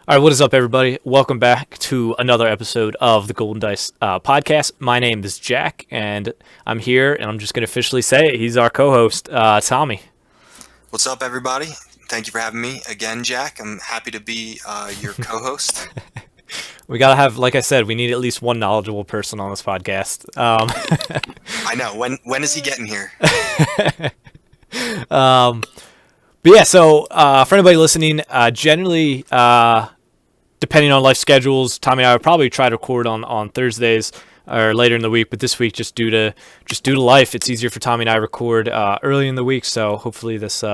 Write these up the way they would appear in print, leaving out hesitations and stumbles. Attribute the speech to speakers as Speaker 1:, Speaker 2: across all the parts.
Speaker 1: All right, what is up, everybody? Welcome back to another episode of the Golden Dice podcast. My name is Jack, and I'm here, and I'm just going to officially say it. He's our co-host, Tommy.
Speaker 2: What's up, everybody? Thank you for having me again, Jack. I'm happy to be your co-host.
Speaker 1: We got to have, like I said, we need at least one knowledgeable person on this podcast.
Speaker 2: I know. When is he getting here?
Speaker 1: But yeah, so for anybody listening, generally, depending on life schedules, Tommy and I would probably try to record on Thursdays or later in the week. But this week, just due to life, it's easier for Tommy and I to record early in the week. So hopefully this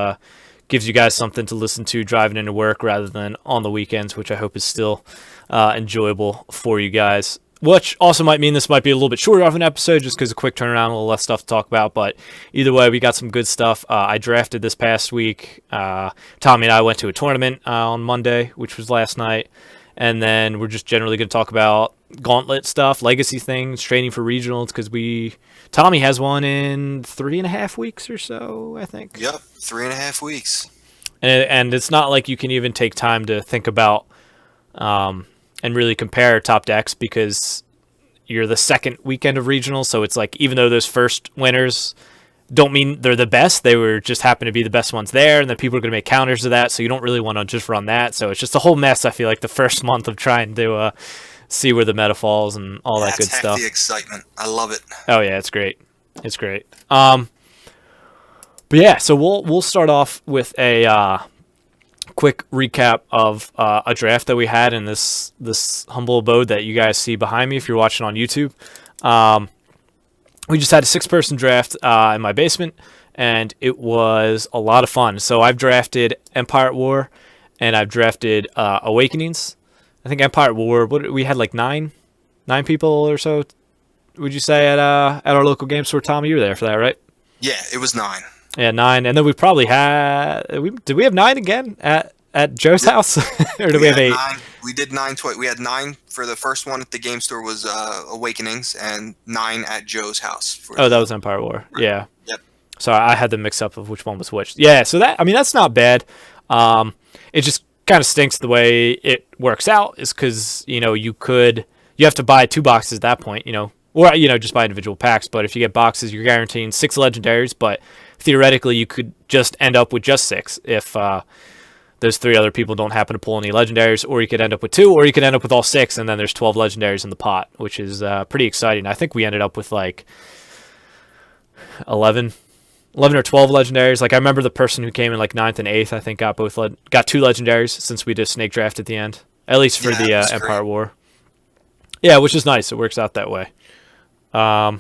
Speaker 1: gives you guys something to listen to driving into work rather than on the weekends, which I hope is still enjoyable for you guys. Which also might mean this might be a little bit shorter of an episode just because of quick turnaround, a little less stuff to talk about. But either way, we got some good stuff. I drafted this past week. Tommy and I went to a tournament on Monday, which was last night. And then we're just generally going to talk about gauntlet stuff, legacy things, training for regionals because Tommy has one in 3.5 weeks or so, I think.
Speaker 2: Yep, 3.5 weeks.
Speaker 1: And it's not like you can even take time to think about and really compare top decks because you're the second weekend of regionals. So it's like even though those first winners don't mean they're the best, they were just happen to be the best ones there, and then people are going to make counters to that. So you don't really want to just run that. So it's just a whole mess. I feel like the first month of trying to see where the meta falls and all that good
Speaker 2: That's half
Speaker 1: stuff.
Speaker 2: the excitement. I love it.
Speaker 1: Oh yeah, it's great. It's great. But yeah, so we'll start off with a quick recap of a draft that we had in this humble abode that you guys see behind me if you're watching on YouTube. We just had a 6-person draft in my basement, and it was a lot of fun. So I've drafted Empire at War, and I've drafted Awakenings. I think Empire at War. We had like nine people or so. Would you say at our local game store? Tommy, you were there for that, right?
Speaker 2: Yeah, it was 9.
Speaker 1: Yeah, 9, and then we probably had. Did we have 9 again at Joe's
Speaker 2: Yep.
Speaker 1: house, or did
Speaker 2: We
Speaker 1: we have
Speaker 2: had
Speaker 1: 8?
Speaker 2: 9. We did 9 twice. We had 9 for the first one at the game store was Awakenings, and 9 at Joe's house.
Speaker 1: Oh, that was Empire War. Yeah.
Speaker 2: Yep.
Speaker 1: So I had the mix up of which one was which. Yeah. So that's not bad. It just kind of stinks the way it works out is because you have to buy 2 boxes at that point. Or just buy individual packs. But if you get boxes, you're guaranteeing 6 legendaries. But theoretically, you could just end up with just 6 if those 3 other people don't happen to pull any legendaries, or you could end up with 2, or you could end up with all 6, and then there's 12 legendaries in the pot, which is pretty exciting. I think we ended up with like 11 or 12 legendaries. Like I remember the person who came in like 9th and 8th, I think got 2 legendaries since we did snake draft at the end, at least for
Speaker 2: Yeah,
Speaker 1: the
Speaker 2: that was
Speaker 1: Empire
Speaker 2: great.
Speaker 1: War. Yeah, which is nice. It works out that way. But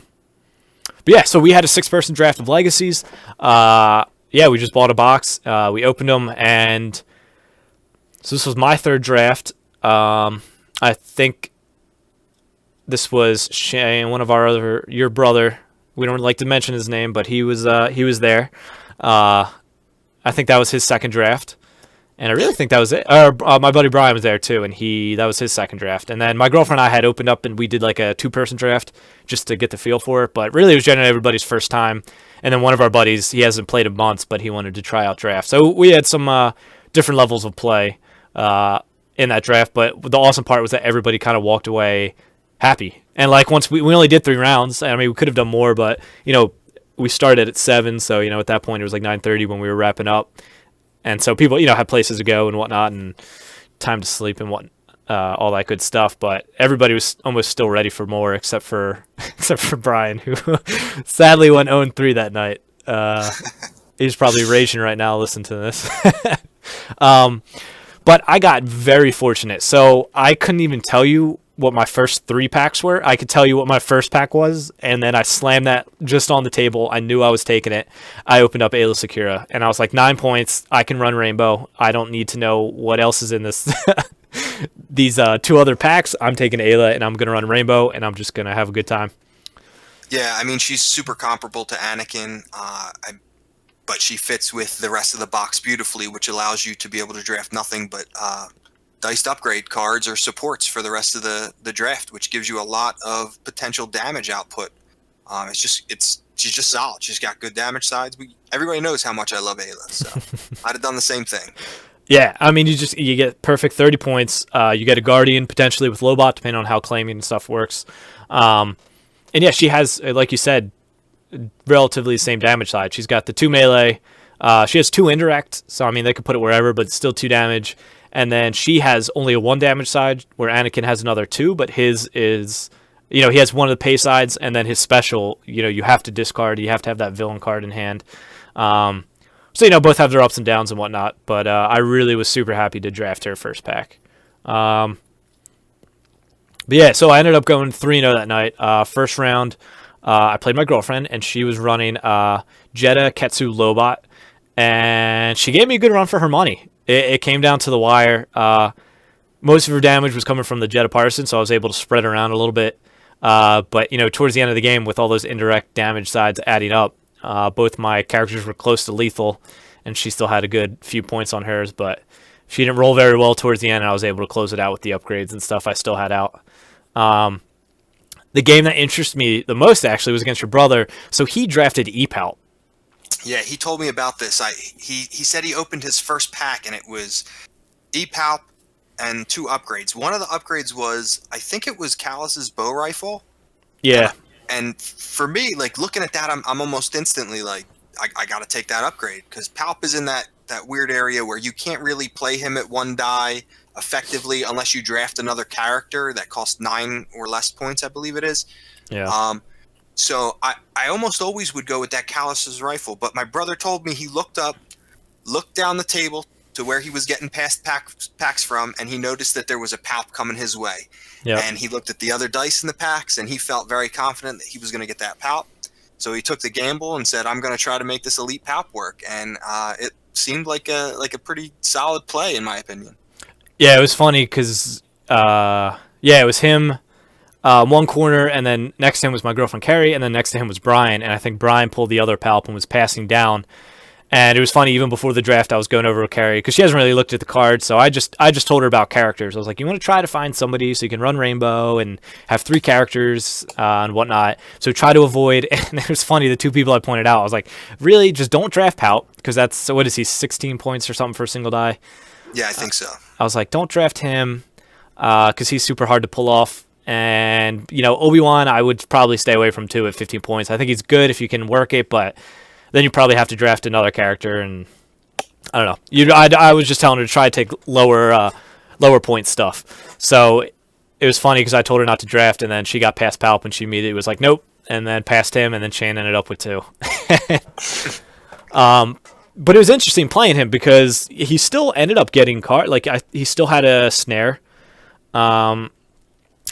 Speaker 1: yeah, so we had a 6-person draft of Legacies. Yeah, we just bought a box. We opened them, and so this was my 3rd draft. I think this was Shane, one of your brother. We don't like to mention his name, but he was there. I think that was his 2nd draft, and I really think that was it. My buddy Brian was there too, and that was his 2nd draft. And then my girlfriend and I had opened up, and we did like a 2-person draft just to get the feel for it. But really, it was generally everybody's first time. And then one of our buddies, he hasn't played in months, but he wanted to try out draft. So we had some different levels of play in that draft. But the awesome part was that everybody kind of walked away happy. And like once we only did 3 rounds. I mean, we could have done more, but we started at 7, so at that point it was like 9:30 when we were wrapping up. And so people, had places to go and whatnot, and time to sleep and all that good stuff. But everybody was almost still ready for more, except for Brian, who sadly went 0-3 that night. He's probably raging right now listening to this. But I got very fortunate. So I couldn't even tell you what my first 3 packs were. I could tell you what my first pack was, and then I slammed that just on the table. I knew I was taking it. I opened up Ayla Secura, and I was like, 9 points. I can run Rainbow. I don't need to know what else is in this. These 2 other packs. I'm taking Ayla, and I'm going to run Rainbow, and I'm just going to have a good time.
Speaker 2: Yeah, I mean, she's super comparable to Anakin, but she fits with the rest of the box beautifully, which allows you to be able to draft nothing but diced upgrade cards or supports for the rest of the draft, which gives you a lot of potential damage output. She's just solid. She's got good damage sides. Everybody knows how much I love Ayla, so I'd have done the same thing.
Speaker 1: Yeah, I mean, you get perfect 30 points. You get a Guardian potentially with Lobot, depending on how claiming and stuff works. Um, and yeah, she has, like you said, relatively the same damage side. She's got the 2 melee. She has 2 indirect, so I mean they could put it wherever, but it's still 2 damage. And then she has only a 1 damage side, where Anakin has another 2, but his is, he has one of the pay sides, and then his special, you have to discard. You have to have that villain card in hand. So both have their ups and downs and whatnot. But I really was super happy to draft her first pack. But yeah, so I ended up going 3-0 that night. First round, I played my girlfriend, and she was running Jedha Ketsu Lobot, and she gave me a good run for her money. It came down to the wire. Most of her damage was coming from the Jedha Partisan, so I was able to spread around a little bit. But towards the end of the game, with all those indirect damage sides adding up, both my characters were close to lethal, and she still had a good few points on hers, but she didn't roll very well towards the end, and I was able to close it out with the upgrades and stuff I still had out. The game that interests me the most, actually, was against your brother. So he drafted EPAL.
Speaker 2: Yeah, he told me about this. He said he opened his first pack, and it was EPAL and 2 upgrades. One of the upgrades was, I think it was Callus's bow rifle.
Speaker 1: Yeah.
Speaker 2: And for me, like, looking at that, I'm almost instantly like, I got to take that upgrade, because Palp is in that weird area where you can't really play him at 1 die effectively unless you draft another character that costs 9 or less points, I believe it is.
Speaker 1: Yeah.
Speaker 2: So I almost always would go with that Callus's rifle, but my brother told me he looked down the table to where he was getting past packs from, and he noticed that there was a Palp coming his way.
Speaker 1: Yeah.
Speaker 2: And he looked at the other dice in the packs, and he felt very confident that he was going to get that Palp. So he took the gamble and said, "I'm going to try to make this elite Palp work," and it seemed like a pretty solid play, in my opinion.
Speaker 1: Yeah, it was funny because it was him, one corner, and then next to him was my girlfriend Carrie, and then next to him was Brian, and I think Brian pulled the other Palp and was passing down. And it was funny, even before the draft, I was going over with Carrie, because she hasn't really looked at the cards, so I just told her about characters. I was like, you want to try to find somebody so you can run Rainbow and have 3 characters and whatnot, so try to avoid, and it was funny, the 2 people I pointed out, I was like, really, just don't draft Palp, because that's, what is he, 16 points or something for a single die?
Speaker 2: Yeah, I think so.
Speaker 1: I was like, don't draft him, because he's super hard to pull off. And, Obi-Wan, I would probably stay away from too at 15 points. I think he's good if you can work it, but then you probably have to draft another character, and I don't know. I was just telling her to try to take lower point stuff. So it was funny because I told her not to draft, and then she got past Palp, and she immediately was like, nope, and then past him, and then Shane ended up with 2. But it was interesting playing him because he still ended up getting he still had a snare.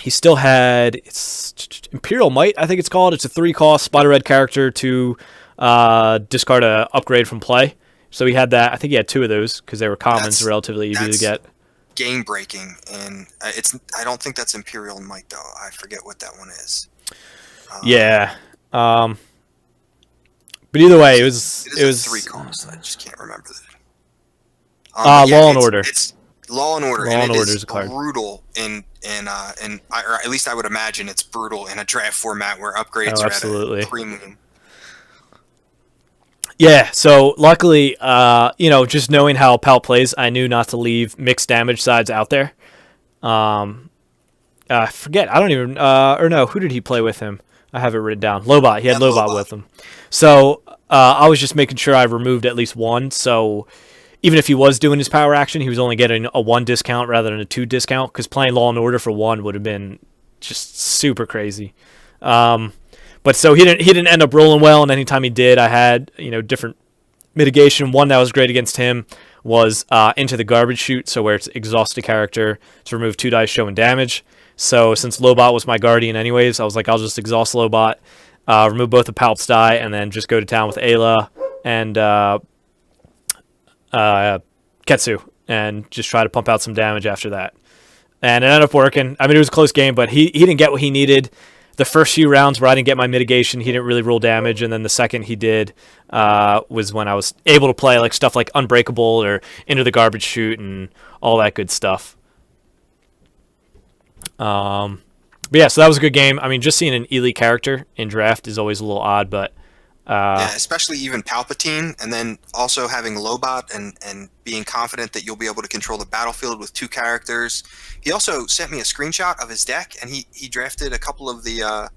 Speaker 1: He still had Imperial Might, I think it's called. It's a 3-cost Spider Red character to discard a upgrade from play. So he had that. I think he had 2 of those because they were commons, relatively easy to get.
Speaker 2: Game breaking, and I don't think that's Imperial Might though. I forget what that one is.
Speaker 1: Yeah. But either way, it was
Speaker 2: 3 costs. I just can't remember that.
Speaker 1: Law and Order.
Speaker 2: It's Law and Order,
Speaker 1: Law
Speaker 2: and
Speaker 1: and
Speaker 2: it
Speaker 1: Order
Speaker 2: is
Speaker 1: is a card.
Speaker 2: brutal or at least I would imagine it's brutal in a draft format where upgrades are
Speaker 1: absolutely.
Speaker 2: at a premium.
Speaker 1: Yeah, so luckily, just knowing how Palp plays, I knew not to leave mixed damage sides out there. I forget. I don't even. Or no, who did he play with him? I have it written down. Lobot. He had Lobot with him. So I was just making sure I removed at least 1. So even if he was doing his power action, he was only getting a 1 discount rather than a 2 discount, because playing Law and Order for 1 would have been just super crazy. But so he didn't end up rolling well, and anytime he did, I had different mitigation. One that was great against him was Into the Garbage Chute, so where it's exhaust a character to remove 2 dice showing damage. So since Lobot was my guardian anyways, I was like, I'll just exhaust Lobot, remove both the Palp's die, and then just go to town with Ayla and Ketsu, and just try to pump out some damage after that. And it ended up working. I mean, it was a close game, but he didn't get what he needed. The first few rounds where I didn't get my mitigation, he didn't really roll damage, and then the second he did was when I was able to play like stuff like Unbreakable or Into the Garbage Chute and all that good stuff. But yeah, so that was a good game. I mean, just seeing an elite character in draft is always a little odd, but
Speaker 2: Yeah, especially even Palpatine, and then also having Lobot and being confident that you'll be able to control the battlefield with 2 characters. He also sent me a screenshot of his deck, and he drafted a couple of the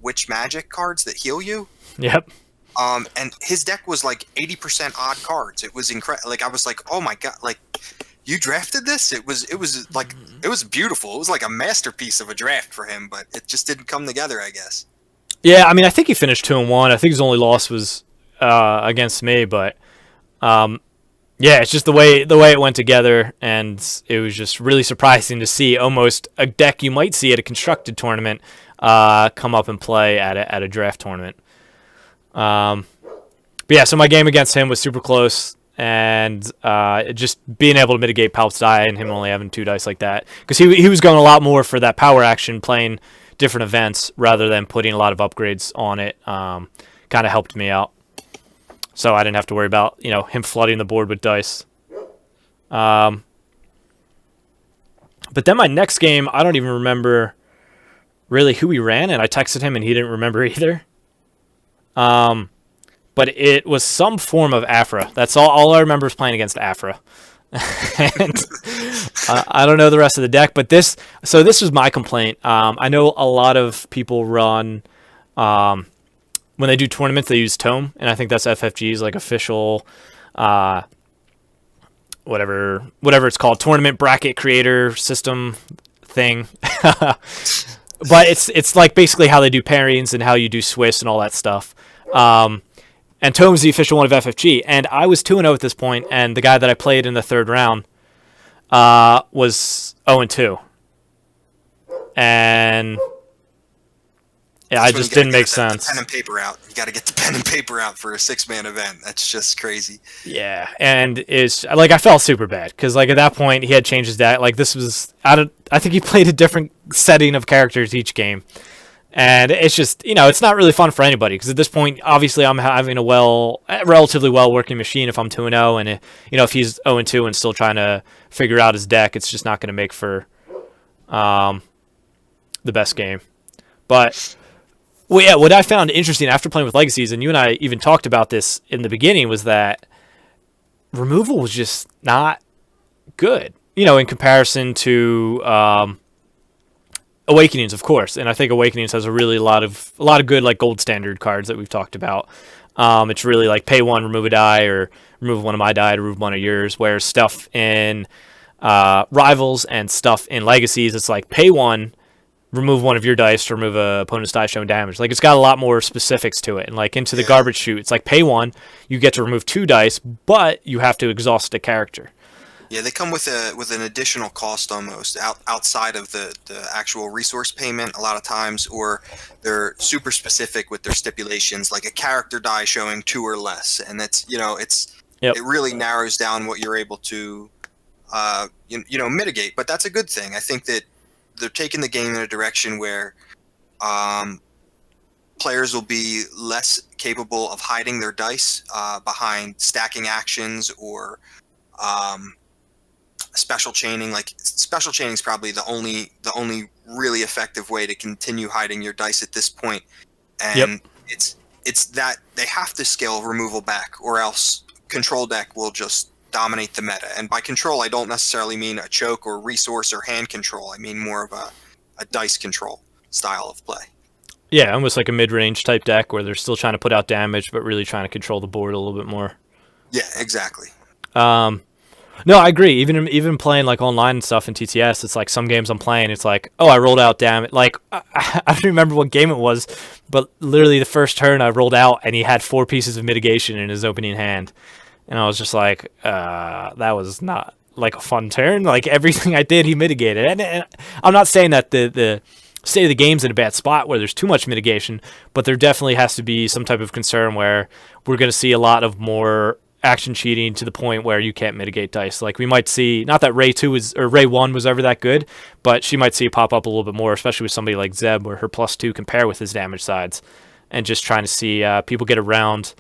Speaker 2: Witch Magic cards that heal you.
Speaker 1: Yep.
Speaker 2: And his deck was like 80% odd cards. It was incredible. Like I was like, oh my god, like you drafted this? It was like it was beautiful. It was like a masterpiece of a draft for him, but it just didn't come together, I guess.
Speaker 1: Yeah, I mean, I think he finished 2-1. I think his only loss was against me, but yeah, it's just the way it went together, and it was just really surprising to see almost a deck you might see at a constructed tournament come up and play at a draft tournament. But yeah, so my game against him was super close, and just being able to mitigate Palp's die and him only having 2 dice like that, because he was going a lot more for that power action, playing different events rather than putting a lot of upgrades on it. Kind of helped me out, so I didn't have to worry about him flooding the board with dice. But then my next game, I don't even remember really who he ran, and I texted him and he didn't remember either. But it was some form of Afra. That's all I remember is playing against Afra. And I don't know the rest of the deck, but this was my complaint. I know a lot of people run, when they do tournaments, they use Tome, and I think that's FFG's like official, whatever it's called, tournament bracket creator system thing. But it's like basically how they do pairings and how you do Swiss and all that stuff. And Tome's the official one of FFG, and I was 2-0 at this point, and the guy that I played in the 3rd round was 0-2. And yeah, I just didn't make sense.
Speaker 2: The pen and paper out. You got to get the pen and paper out for a 6-man event. That's just crazy.
Speaker 1: Yeah, and it's like I felt super bad because like at that point he had changed his deck. Like this was I think he played a different setting of characters each game. And it's just, it's not really fun for anybody because at this point, obviously, I'm having a relatively well working machine if I'm 2-0, and if he's 0-2 and still trying to figure out his deck, it's just not going to make for the best game. But well, yeah, what I found interesting after playing with Legacies, and you and I even talked about this in the beginning, was that removal was just not good, in comparison to Awakenings, of course, and I think Awakenings has a lot of good like gold standard cards that we've talked about. It's really like pay 1, remove a die, or remove 1 of my die to remove 1 of yours. Whereas stuff in Rivals and stuff in Legacies, it's like pay 1, remove 1 of your dice to remove a opponent's die showing damage. Like it's got a lot more specifics to it. And like into the garbage chute, it's like pay 1, you get to remove 2 dice, but you have to exhaust a character.
Speaker 2: Yeah, they come with an additional cost almost outside of the actual resource payment a lot of times, or they're super specific with their stipulations, like a character die showing 2 or less, and that's it really narrows down what you're able to mitigate. But that's a good thing. I think that they're taking the game in a direction where players will be less capable of hiding their dice behind stacking actions or special chaining. Like special chaining is probably the only really effective way to continue hiding your dice at this point. And it's that they have to scale removal back, or else control deck will just dominate the meta. And by control, I don't necessarily mean a choke or resource or hand control. I mean more of a dice control style of play.
Speaker 1: Yeah, almost like a mid-range type deck where they're still trying to put out damage, but really trying to control the board a little bit more.
Speaker 2: Yeah, exactly.
Speaker 1: No, I agree. Even playing like online and stuff in TTS, it's like some games I'm playing, it's like, oh, I rolled out damage. Like I don't remember what game it was, but literally the first turn I rolled out and he had 4 pieces of mitigation in his opening hand, and I was just like, that was not like a fun turn. Like everything I did, he mitigated. And I'm not saying that the state of the game's in a bad spot where there's too much mitigation, but there definitely has to be some type of concern where we're going to see a lot of more action cheating to the point where you can't mitigate dice. Like we might see, not that Ray 1 was ever that good, but she might see it pop up a little bit more, especially with somebody like Zeb, where her +2 compare with his damage sides, and just trying to see people get around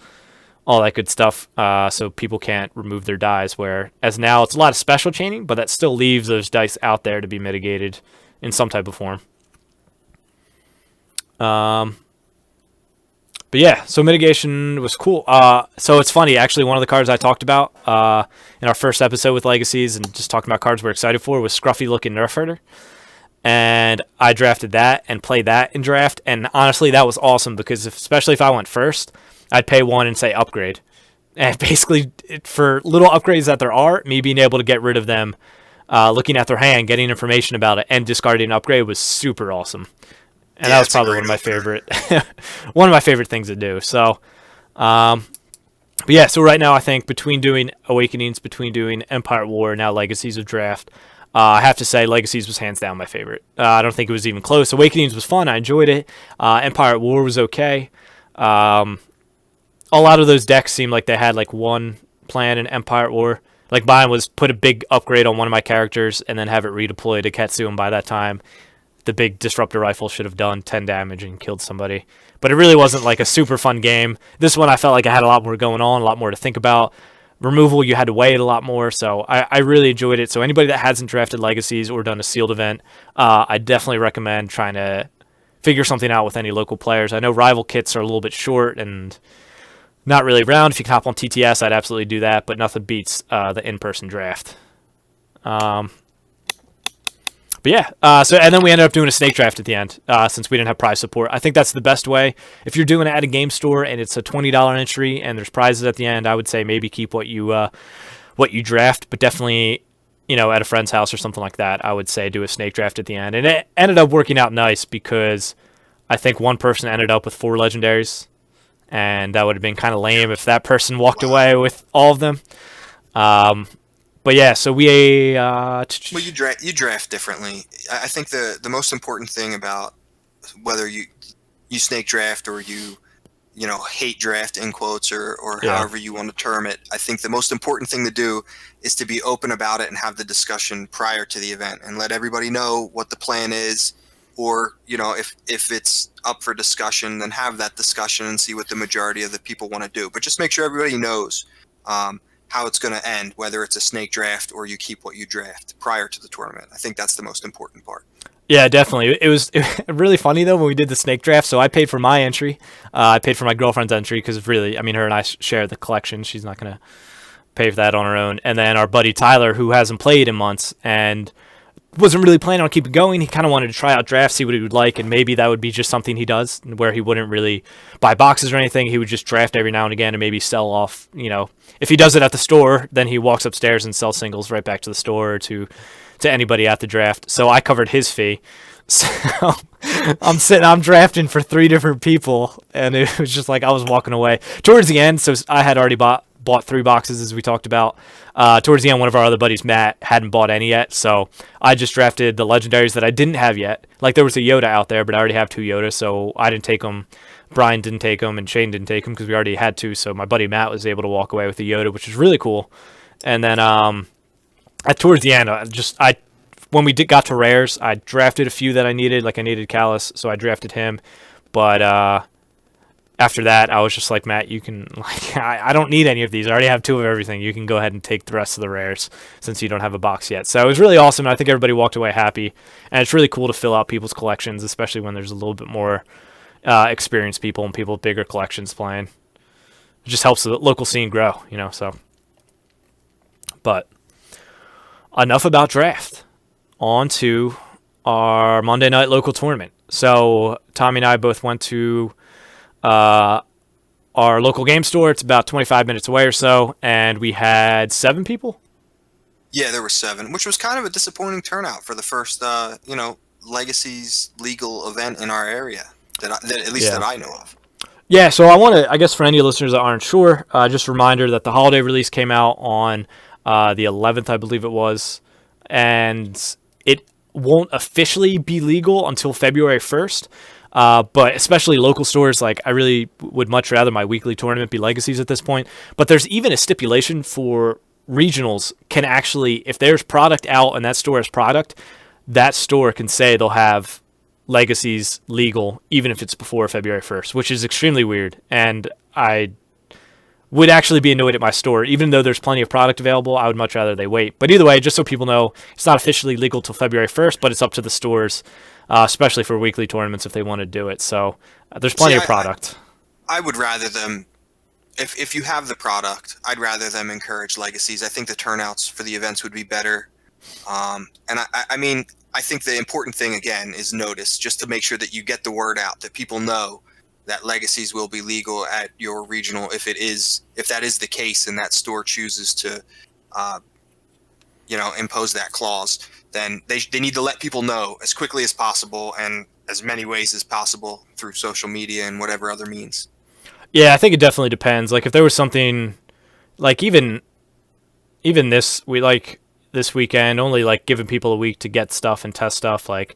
Speaker 1: all that good stuff, so people can't remove their dies. Where as now it's a lot of special chaining, but that still leaves those dice out there to be mitigated in some type of form. But yeah, so mitigation was cool. So it's funny, actually, one of the cards I talked about in our first episode with Legacies and just talking about cards we're excited for was Scruffy looking Nerf Herder. And I drafted that and played that in draft. And honestly, that was awesome because especially if I went first, I'd pay one and say upgrade. And basically, for little upgrades that there are, me being able to get rid of them, looking at their hand, getting information about it, and discarding an upgrade was super awesome. And that was probably one of my favorite things to do. So, but yeah, so right now I think between doing Awakenings, between doing Empire at War, now Legacies of Draft, I have to say Legacies was hands down my favorite. I don't think it was even close. Awakenings was fun. I enjoyed it. Empire at War was okay. A lot of those decks seemed like they had like one plan in Empire at War. Like mine was put a big upgrade on one of my characters and then have it redeploy to Ketsu, and by that time, the big disruptor rifle should have done 10 damage and killed somebody. But it really wasn't like a super fun game. This one I felt like I had a lot more going on, a lot more to think about. Removal, you had to weigh it a lot more, so I really enjoyed it. So anybody that hasn't drafted Legacies or done a sealed event, I definitely recommend trying to figure something out with any local players. I know rival kits are a little bit short and not really around. If you can hop on TTS, I'd absolutely do that, but nothing beats the in-person draft. But yeah, and then we ended up doing a snake draft at the end since we didn't have prize support. I think that's the best way. If you're doing it at a game store and it's a $20 entry and there's prizes at the end, I would say maybe keep what you draft, but definitely, at a friend's house or something like that, I would say do a snake draft at the end. And it ended up working out nice because I think one person ended up with 4 legendaries, and that would have been kind of lame if that person walked away with all of them. But yeah, so we
Speaker 2: well, you draft differently. I think the most important thing about whether you snake draft or you hate draft in quotes or however you want to term it, I think the most important thing to do is to be open about it and have the discussion prior to the event and let everybody know what the plan is. Or, if it's up for discussion, then have that discussion and see what the majority of the people want to do. But just make sure everybody knows how it's going to end, whether it's a snake draft or you keep what you draft prior to the tournament. I think that's the most important part.
Speaker 1: Yeah, definitely. It was really funny, though, when we did the snake draft. So I paid for my entry. I paid for my girlfriend's entry because really, her and I share the collection. She's not going to pay for that on her own. And then our buddy Tyler, who hasn't played in months and wasn't really planning on keeping going. He kind of wanted to try out drafts, see what he would like, and maybe that would be just something he does where he wouldn't really buy boxes or anything. He would just draft every now and again and maybe sell off, If he does it at the store, then he walks upstairs and sells singles right back to the store or to anybody at the draft. So I covered his fee. So I'm drafting for 3 different people, and it was just like I was walking away. Towards the end, so I had already bought 3 boxes, as we talked about. Towards the end, one of our other buddies, Matt, hadn't bought any yet, so I just drafted the legendaries that I didn't have yet. Like, there was a Yoda out there, but I already have 2 Yoda, so I didn't take them. Brian didn't take them, and Shane didn't take them because we already had 2, so my buddy Matt was able to walk away with the Yoda, which was really cool. And then towards the end, when we got to rares, I drafted a few that I needed. Like, I needed Callus, so I drafted him, but after that, I was just like, Matt, you can, I don't need any of these. I already have 2 of everything. You can go ahead and take the rest of the rares since you don't have a box yet. So it was really awesome. I think everybody walked away happy. And it's really cool to fill out people's collections, especially when there's a little bit more experienced people and people with bigger collections playing. It just helps the local scene grow, so. But enough about draft. On to our Monday night local tournament. So Tommy and I both went to our local game store. It's about 25 minutes away or so, and we had 7 people.
Speaker 2: Yeah, there were 7, which was kind of a disappointing turnout for the first, Legacies legal event in our area that I know of.
Speaker 1: Yeah, so I want to, I guess for any listeners that aren't sure, just a reminder that the holiday release came out on the 11th, I believe it was, and it won't officially be legal until February 1st. But especially local stores, like I really would much rather my weekly tournament be Legacies at this point. But there's even a stipulation for regionals can actually, if there's product out and that store has product, that store can say they'll have Legacies legal even if it's before February 1st, which is extremely weird. And I would actually be annoyed at my store. Even though there's plenty of product available, I would much rather they wait. But either way, just so people know, it's not officially legal till February 1st, but it's up to the stores, especially for weekly tournaments if they want to do it. So there's plenty of product.
Speaker 2: I would rather them. If you have the product, I'd rather them encourage legacies. I think the turnouts for the events would be better. And I mean, I think the important thing again is notice, just to make sure that you get the word out, that people know that legacies will be legal at your regional if that is the case, and that store chooses to, impose that clause. Then they need to let people know as quickly as possible and as many ways as possible through social media and whatever other means.
Speaker 1: Yeah, I think it definitely depends. Like if there was something like even this weekend, only like giving people a week to get stuff and test stuff. Like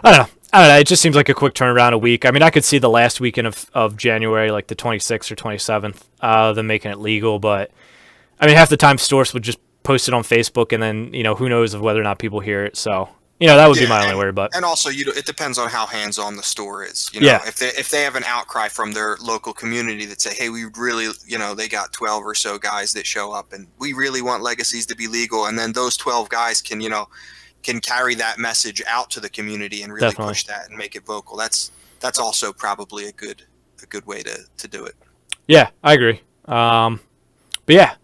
Speaker 1: I don't know. It just seems like a quick turnaround a week. I mean, I could see the last weekend of January, like the 26th or 27th, them making it legal. But I mean, half the time stores would just post it on Facebook, and then who knows of whether or not people hear it. So that would be my only worry. But
Speaker 2: and also, it depends on how hands-on the store is.
Speaker 1: Yeah.
Speaker 2: If they have an outcry from their local community that say, hey, we really, they got 12 or so guys that show up, and we really want legacies to be legal, and then those 12 guys can carry that message out to the community and really
Speaker 1: Definitely.
Speaker 2: push that and make it vocal. That's also probably a good way to do it.
Speaker 1: Yeah, I agree. But yeah.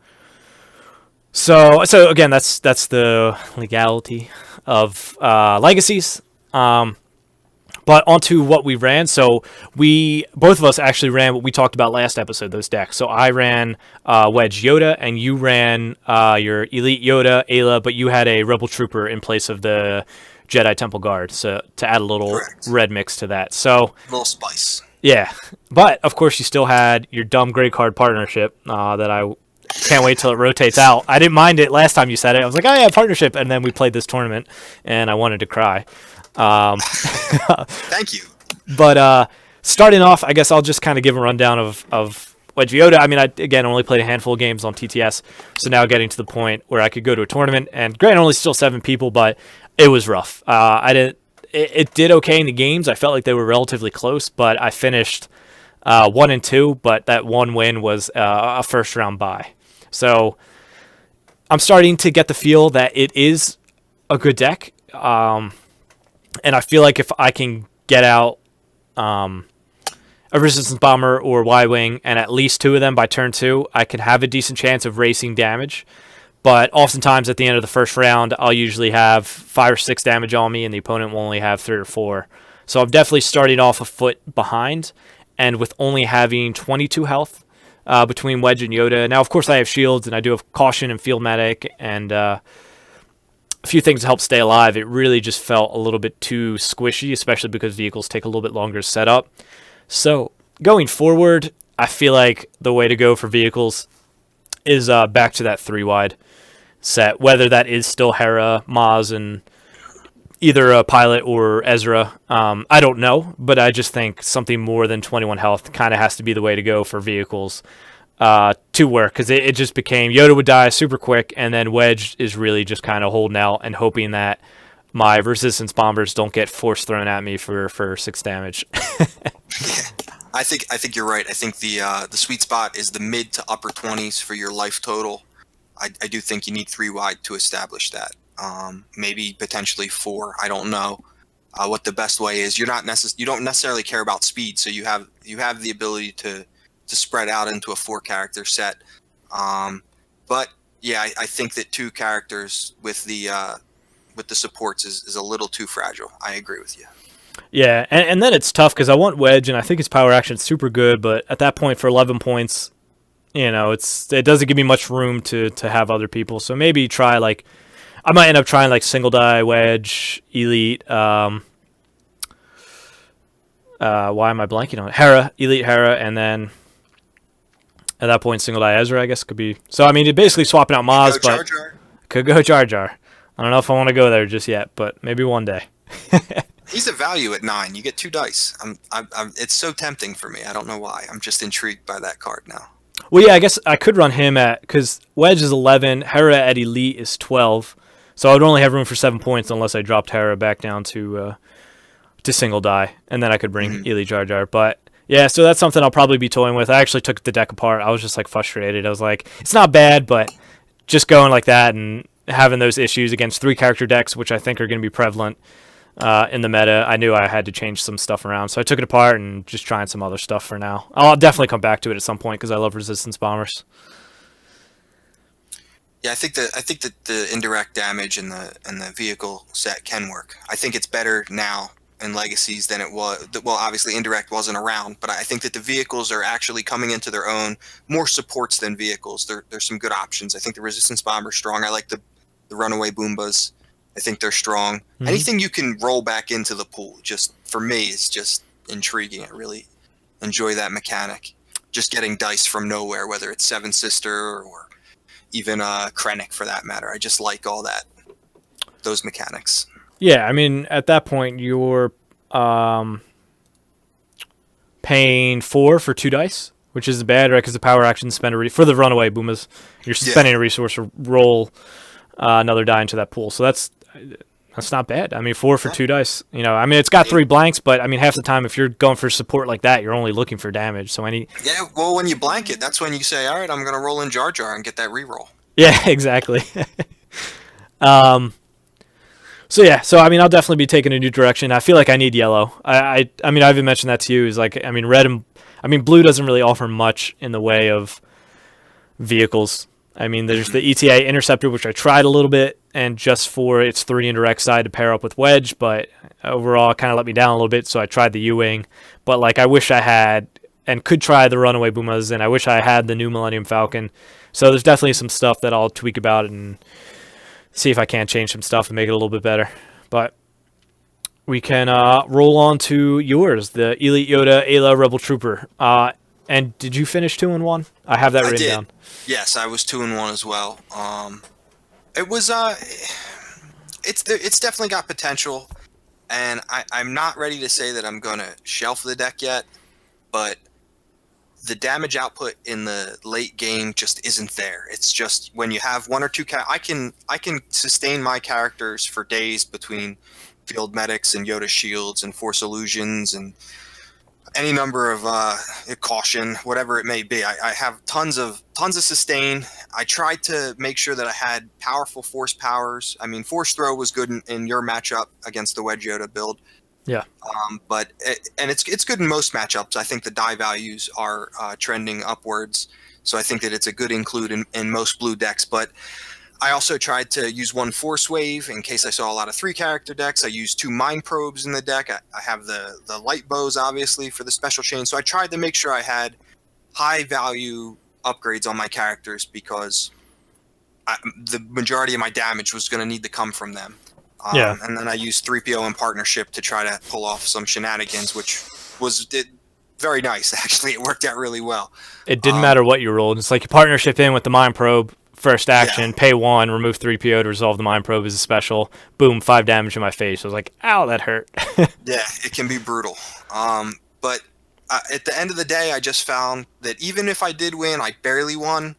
Speaker 1: So again, that's the legality of legacies. But onto what we ran. So both of us actually ran what we talked about last episode, those decks. So I ran Wedge Yoda, and you ran your Elite Yoda, Ayla, but you had a Rebel Trooper in place of the Jedi Temple Guard, so to add a little
Speaker 2: Correct.
Speaker 1: red mix to that. So
Speaker 2: A little spice.
Speaker 1: yeah, but of course you still had your dumb gray card partnership that I can't wait till it rotates out. I didn't mind it last time you said it. I was like, oh yeah, partnership, and then we played this tournament, and I wanted to cry.
Speaker 2: Thank you.
Speaker 1: But starting off, I guess I'll just kind of give a rundown of Wedge Yoda. I mean, I again only played a handful of games on TTS, so now getting to the point where I could go to a tournament, and granted, only still 7 people, but it was rough. It did okay in the games. I felt like they were relatively close, but I finished 1-2. But that one win was a first round bye. So I'm starting to get the feel that it is a good deck. And I feel like if I can get out a Resistance Bomber or Y-Wing and at least 2 of them by turn 2, I could have a decent chance of racing damage. But oftentimes at the end of the first round, I'll usually have 5 or 6 damage on me, and the opponent will only have 3 or 4. So I'm definitely starting off a foot behind, and with only having 22 health between Wedge and Yoda. Now, of course, I have shields, and I do have Caution and Field Medic, and a few things to help stay alive. It really just felt a little bit too squishy, especially because vehicles take a little bit longer to set up. So going forward, I feel like the way to go for vehicles is back to that 3-wide set, whether that is still Hera, Maz, and either a pilot or Ezra. I don't know, but I just think something more than 21 health kind of has to be the way to go for vehicles to work, because it just became Yoda would die super quick, and then Wedge is really just kind of holding out and hoping that my Resistance Bombers don't get force thrown at me for 6 damage.
Speaker 2: I think you're right. I think the sweet spot is the mid to upper 20s for your life total. I do think you need 3 wide to establish that. Maybe potentially 4. I don't know what the best way is. You don't necessarily care about speed, so you have the ability to spread out into a 4 character set. But yeah, I think that 2 characters with the supports is a little too fragile. I agree with you.
Speaker 1: Yeah, and then it's tough because I want Wedge, and I think his power action's super good, but at that point for 11 points, it doesn't give me much room to have other people. So maybe try I might end up trying single die Wedge, Elite. Why am I blanking on it? Hera, Elite Hera, and then at that point single die Ezra, I guess could be. So I mean, basically swapping out Maz,
Speaker 2: Jar
Speaker 1: but
Speaker 2: Jar.
Speaker 1: could go Jar Jar. I don't know if I want to go there just yet, but maybe one day.
Speaker 2: He's a value at 9. You get 2 dice. It's so tempting for me. I don't know why. I'm just intrigued by that card now.
Speaker 1: Well, yeah, I guess I could run him because Wedge is 11, Hera at Elite is 12, so I would only have room for 7 points unless I dropped Hera back down to single die, and then I could bring Elite Jar Jar. But yeah, so that's something I'll probably be toying with. I actually took the deck apart. I was just frustrated. I was like, it's not bad, but just going like that and having those issues against 3 character decks, which I think are going to be prevalent. in the meta. I knew I had to change some stuff around, so I took it apart and just trying some other stuff for now. I'll definitely come back to it at some point because I love resistance bombers.
Speaker 2: Yeah, I think that the indirect damage and the vehicle set can work. I think it's better now in Legacies than it was. Well, obviously indirect wasn't around, but I think that the vehicles are actually coming into their own. More supports than vehicles. There's some good options. I think the resistance bomber's strong. I like the runaway Boombas. I think they're strong.
Speaker 1: Mm-hmm.
Speaker 2: Anything you can roll back into the pool, just for me, is just intriguing. I really enjoy that mechanic. Just getting dice from nowhere, whether it's Seven Sister or even Krennic for that matter. I just like all those mechanics.
Speaker 1: Yeah, I mean, at that point, you're paying 4 for 2 dice, which is bad, right? Because the power action spend for the runaway Boomas, you're spending a resource to roll another die into that pool. So that's not bad. I mean, 4 for 2 dice. You know, I mean, it's got 3 blanks, but I mean, half the time, if you're going for support like that, you're only looking for damage. So
Speaker 2: Yeah, well, when you blank it, that's when you say, all right, I'm going to roll in Jar Jar and get that reroll.
Speaker 1: Yeah, exactly. So yeah, so I mean, I'll definitely be taking a new direction. I feel like I need yellow. I mean, I even mentioned that to you. Is like, I mean, blue doesn't really offer much in the way of vehicles. I mean, there's the ETA Interceptor, which I tried a little bit, and just for its 3 indirect side to pair up with Wedge, but overall, it kind of let me down a little bit. So I tried the U-Wing, but like, I wish I had and could try the Runaway Boomas, and I wish I had the new Millennium Falcon. So there's definitely some stuff that I'll tweak about and see if I can change some stuff and make it a little bit better. But we can roll on to yours, the Elite Yoda Ayla Rebel Trooper. And did you finish 2 and 1? I have that written down.
Speaker 2: Yes, I was 2 and 1 as well. It was it's definitely got potential, and I'm not ready to say that I'm gonna shelf the deck yet, but the damage output in the late game just isn't there. It's just when you have 1 or 2 I can sustain my characters for days between field medics and Yoda shields and force illusions and any number of caution, whatever it may be. I have tons of sustain. I tried to make sure that I had powerful force powers. I mean, force throw was good in your matchup against the Wedge Yoda build.
Speaker 1: Yeah.
Speaker 2: But it's good in most matchups. I think the die values are trending upwards, so I think that it's a good include in most blue decks. But I also tried to use 1 force wave in case I saw a lot of 3 character decks. I used 2 mind probes in the deck. I have the light bows obviously for the special chain. So I tried to make sure I had high value upgrades on my characters because the majority of my damage was going to need to come from them.
Speaker 1: Yeah.
Speaker 2: And then I used 3PO in partnership to try to pull off some shenanigans, which was very nice, actually. It worked out really well.
Speaker 1: It didn't matter what you rolled. It's like you partnership in with the Mind Probe, first action, pay 1, remove 3PO to resolve the Mind Probe as a special. Boom, 5 damage in my face. I was like, ow, that hurt.
Speaker 2: Yeah, it can be brutal. But at the end of the day, I just found that even if I did win, I barely won.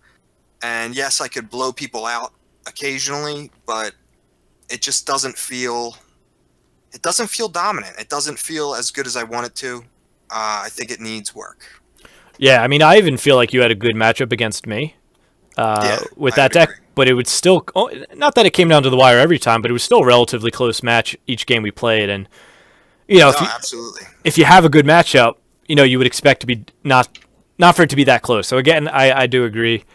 Speaker 2: And yes, I could blow people out occasionally, but it just doesn't feel dominant. It doesn't feel as good as I want it to. I think it needs work.
Speaker 1: Yeah, I mean, I even feel like you had a good matchup against me with that deck, but it would still, not that it came down to the wire every time, but it was still a relatively close match each game we played. And, you know,
Speaker 2: absolutely.
Speaker 1: If you have a good matchup, you know, you would expect to be not for it to be that close. So again, I do agree.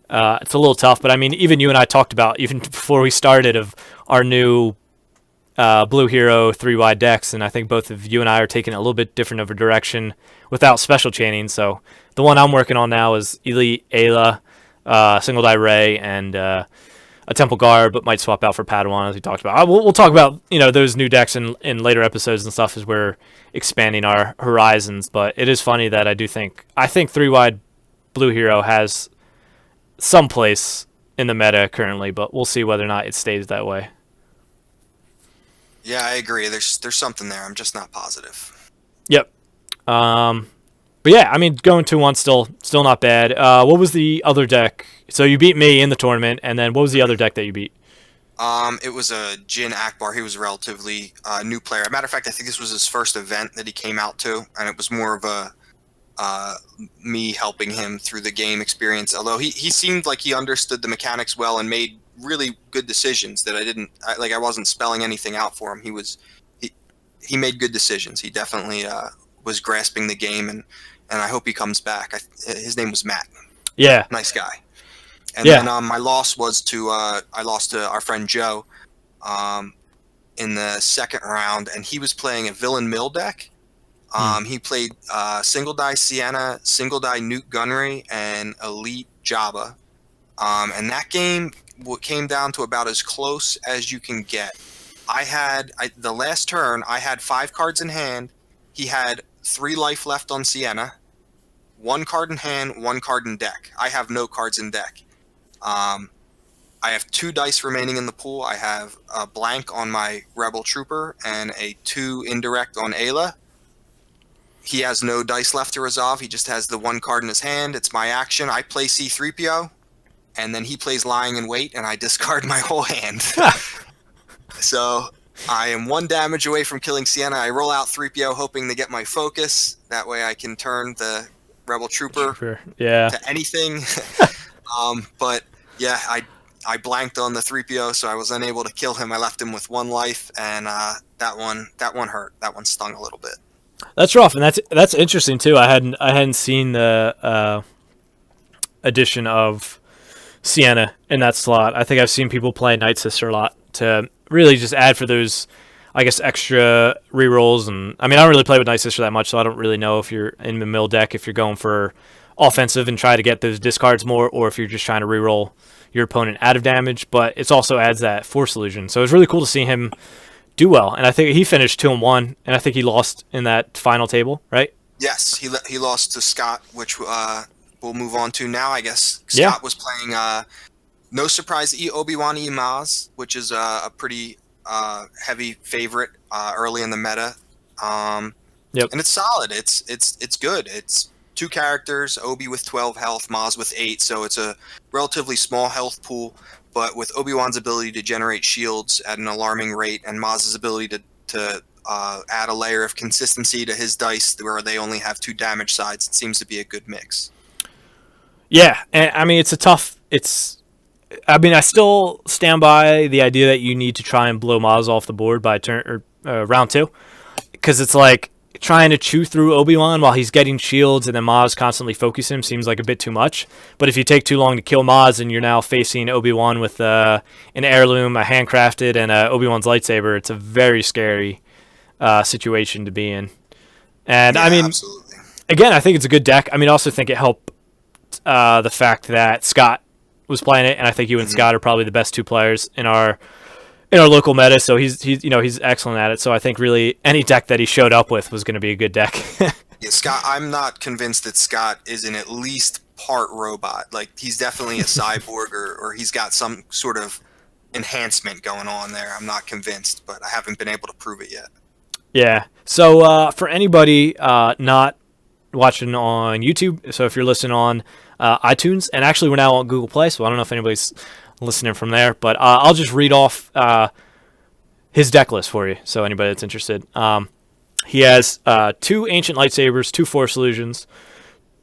Speaker 1: It's a little tough, but I mean, even you and I talked about, even before we started, of our new Blue Hero 3-wide decks, and I think both of you and I are taking a little bit different of a direction without special chaining. So the one I'm working on now is Elite Ayla, Single Die Ray, and a Temple Guard, but might swap out for Padawan, as we talked about. We'll talk about, you know, those new decks in later episodes and stuff as we're expanding our horizons. But it is funny that I think 3-wide Blue Hero has some place in the meta currently, but we'll see whether or not it stays that way.
Speaker 2: Yeah, I agree. There's something there. I'm just not positive.
Speaker 1: Yep. But yeah, I mean, going 2-1 still not bad. What was the other deck? So you beat me in the tournament, and then what was the other deck that you beat?
Speaker 2: It was a Jin Akbar. He was a relatively new player. As a matter of fact, I think this was his first event that he came out to, and it was more of a me helping him through the game experience. Although he seemed like he understood the mechanics well and made really good decisions that I wasn't spelling anything out for him. he made good decisions. He definitely was grasping the game, and I hope he comes back. His name was Matt.
Speaker 1: Yeah.
Speaker 2: Nice guy. And
Speaker 1: Yeah.
Speaker 2: then my loss was to I lost to our friend Joe um, in the second round, and he was playing a Villain Mill deck. He played single die Sienna, single die Newt Gunray, and Elite Jabba. And that game came down to about as close as you can get. The last turn, I had 5 cards in hand. He had 3 life left on Sienna, 1 card in hand, 1 card in deck. I have no cards in deck. I have 2 dice remaining in the pool. I have a blank on my Rebel Trooper and a 2 indirect on Ayla. He has no dice left to resolve. He just has the 1 card in his hand. It's my action. I play C-3PO, and then he plays Lying in Wait, and I discard my whole hand. So I am 1 damage away from killing Sienna. I roll out 3PO, hoping to get my focus. That way I can turn the Rebel Trooper
Speaker 1: Yeah.
Speaker 2: to anything. But yeah, I blanked on the 3PO, so I was unable to kill him. I left him with 1 life, and that one hurt. That one stung a little bit.
Speaker 1: That's rough, and that's interesting too. I hadn't seen the addition of Sienna in that slot. I think I've seen people play Night Sister a lot to really just add for those, I guess, extra rerolls. And I mean, I don't really play with Night Sister that much, so I don't really know if you're in the mill deck, if you're going for offensive and try to get those discards more, or if you're just trying to reroll your opponent out of damage. But it also adds that Force Illusion. So it's really cool to see him do well. And I think he finished 2-1, and I think he lost in that final table, right?
Speaker 2: Yes, he lost to Scott, which we'll move on to now, I guess.
Speaker 1: Yeah.
Speaker 2: Scott was playing, no surprise, Obi-Wan E. Maz, which is a pretty heavy favorite early in the meta.
Speaker 1: Yep.
Speaker 2: And it's solid. It's good. It's 2 characters, Obi with 12 health, Maz with 8, so it's a relatively small health pool. But with Obi-Wan's ability to generate shields at an alarming rate, and Maz's ability to add a layer of consistency to his dice where they only have 2 damage sides, it seems to be a good mix.
Speaker 1: Yeah, and I mean, I still stand by the idea that you need to try and blow Maz off the board by round 2, because it's like trying to chew through Obi-Wan while he's getting shields and then Maz constantly focusing him seems like a bit too much. But if you take too long to kill Maz and you're now facing Obi-Wan with an heirloom, a handcrafted, and Obi-Wan's lightsaber, it's a very scary situation to be in. And
Speaker 2: yeah,
Speaker 1: I mean,
Speaker 2: absolutely.
Speaker 1: Again, I think it's a good deck. I mean, I also think it helped the fact that Scott was playing it, and I think you and Scott are probably the best 2 players in our local meta, so he's excellent at it. So I think really any deck that he showed up with was going to be a good deck.
Speaker 2: Yeah, Scott. I'm not convinced that Scott isn't at least part robot. Like he's definitely a cyborg, or he's got some sort of enhancement going on there. I'm not convinced, but I haven't been able to prove it yet.
Speaker 1: Yeah. So for anybody not watching on YouTube, so if you're listening on iTunes, and actually we're now on Google Play, so I don't know if anybody's listening from there, but I'll just read off his deck list for you, so anybody that's interested. He has 2 Ancient Lightsabers, 2 Force Illusions,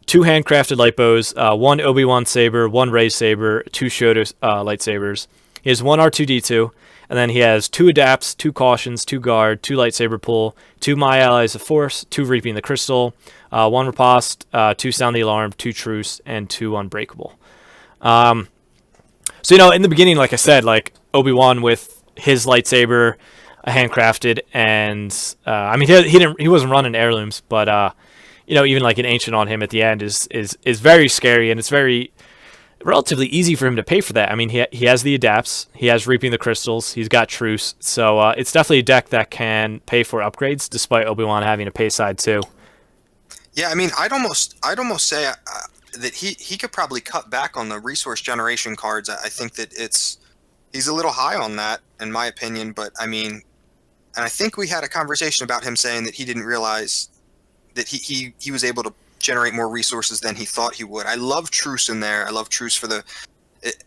Speaker 1: 2 Handcrafted Light Bows, 1 Obi-Wan Saber, 1 Rey Saber, 2 Shoto Lightsabers. He has 1 R2-D2, and then he has 2 Adapts, 2 Cautions, 2 Guard, 2 Lightsaber Pull, 2 My Allies of Force, 2 Reaping the Crystal, 1 Riposte, 2 Sound the Alarm, 2 Truce, and 2 Unbreakable. So, in the beginning, like I said, like Obi-Wan with his lightsaber, a handcrafted, and I mean, he wasn't running heirlooms, but even like an ancient on him at the end is very scary, and it's very relatively easy for him to pay for that. I mean, he has the adapts, he has Reaping the Crystals, he's got Truce, so it's definitely a deck that can pay for upgrades, despite Obi-Wan having a pay side too.
Speaker 2: Yeah, I mean, I'd almost say that he could probably cut back on the resource generation cards. I think that he's a little high on that, in my opinion. But I mean, and I think we had a conversation about him saying that he didn't realize that he was able to generate more resources than he thought he would. I love Truce in there. I love Truce for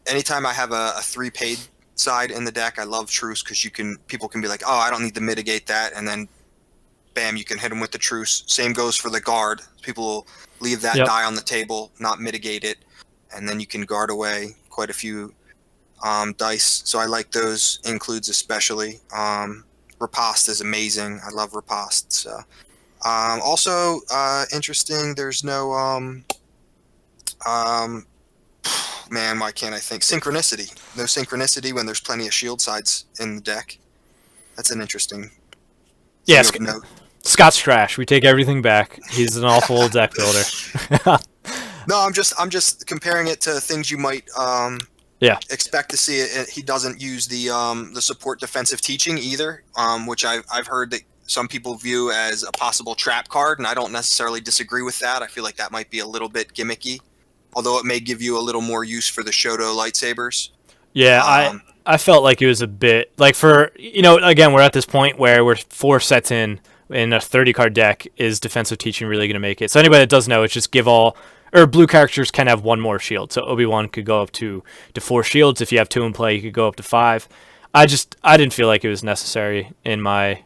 Speaker 2: anytime I have a 3 paid side in the deck, I love Truce because people can be like, oh, I don't need to mitigate that, and then bam, you can hit them with the Truce. Same goes for the Guard. People will leave that die on the table, not mitigate it, and then you can guard away quite a few dice. So I like those includes especially. Riposte is amazing. I love Riposte. So, also interesting. There's no um, man. Why can't I think? Synchronicity. No synchronicity when there's plenty of shield sides in the deck. That's an interesting
Speaker 1: Yeah,
Speaker 2: thing of note.
Speaker 1: Scott's trash. We take everything back. He's an awful deck builder.
Speaker 2: No, I'm just comparing it to things you might
Speaker 1: Yeah.
Speaker 2: expect to see. He doesn't use the support defensive teaching either, which I've heard that some people view as a possible trap card, and I don't necessarily disagree with that. I feel like that might be a little bit gimmicky, although it may give you a little more use for the Shoto lightsabers.
Speaker 1: Yeah, I felt like it was a bit like for again we're at this point where we're 4 sets in a 30 card deck. Is defensive teaching really going to make it? So anybody that does know, it's just give all or blue characters can have one more shield. So Obi-Wan could go up to 4 shields. If you have 2 in play, you could go up to 5. I didn't feel like it was necessary in my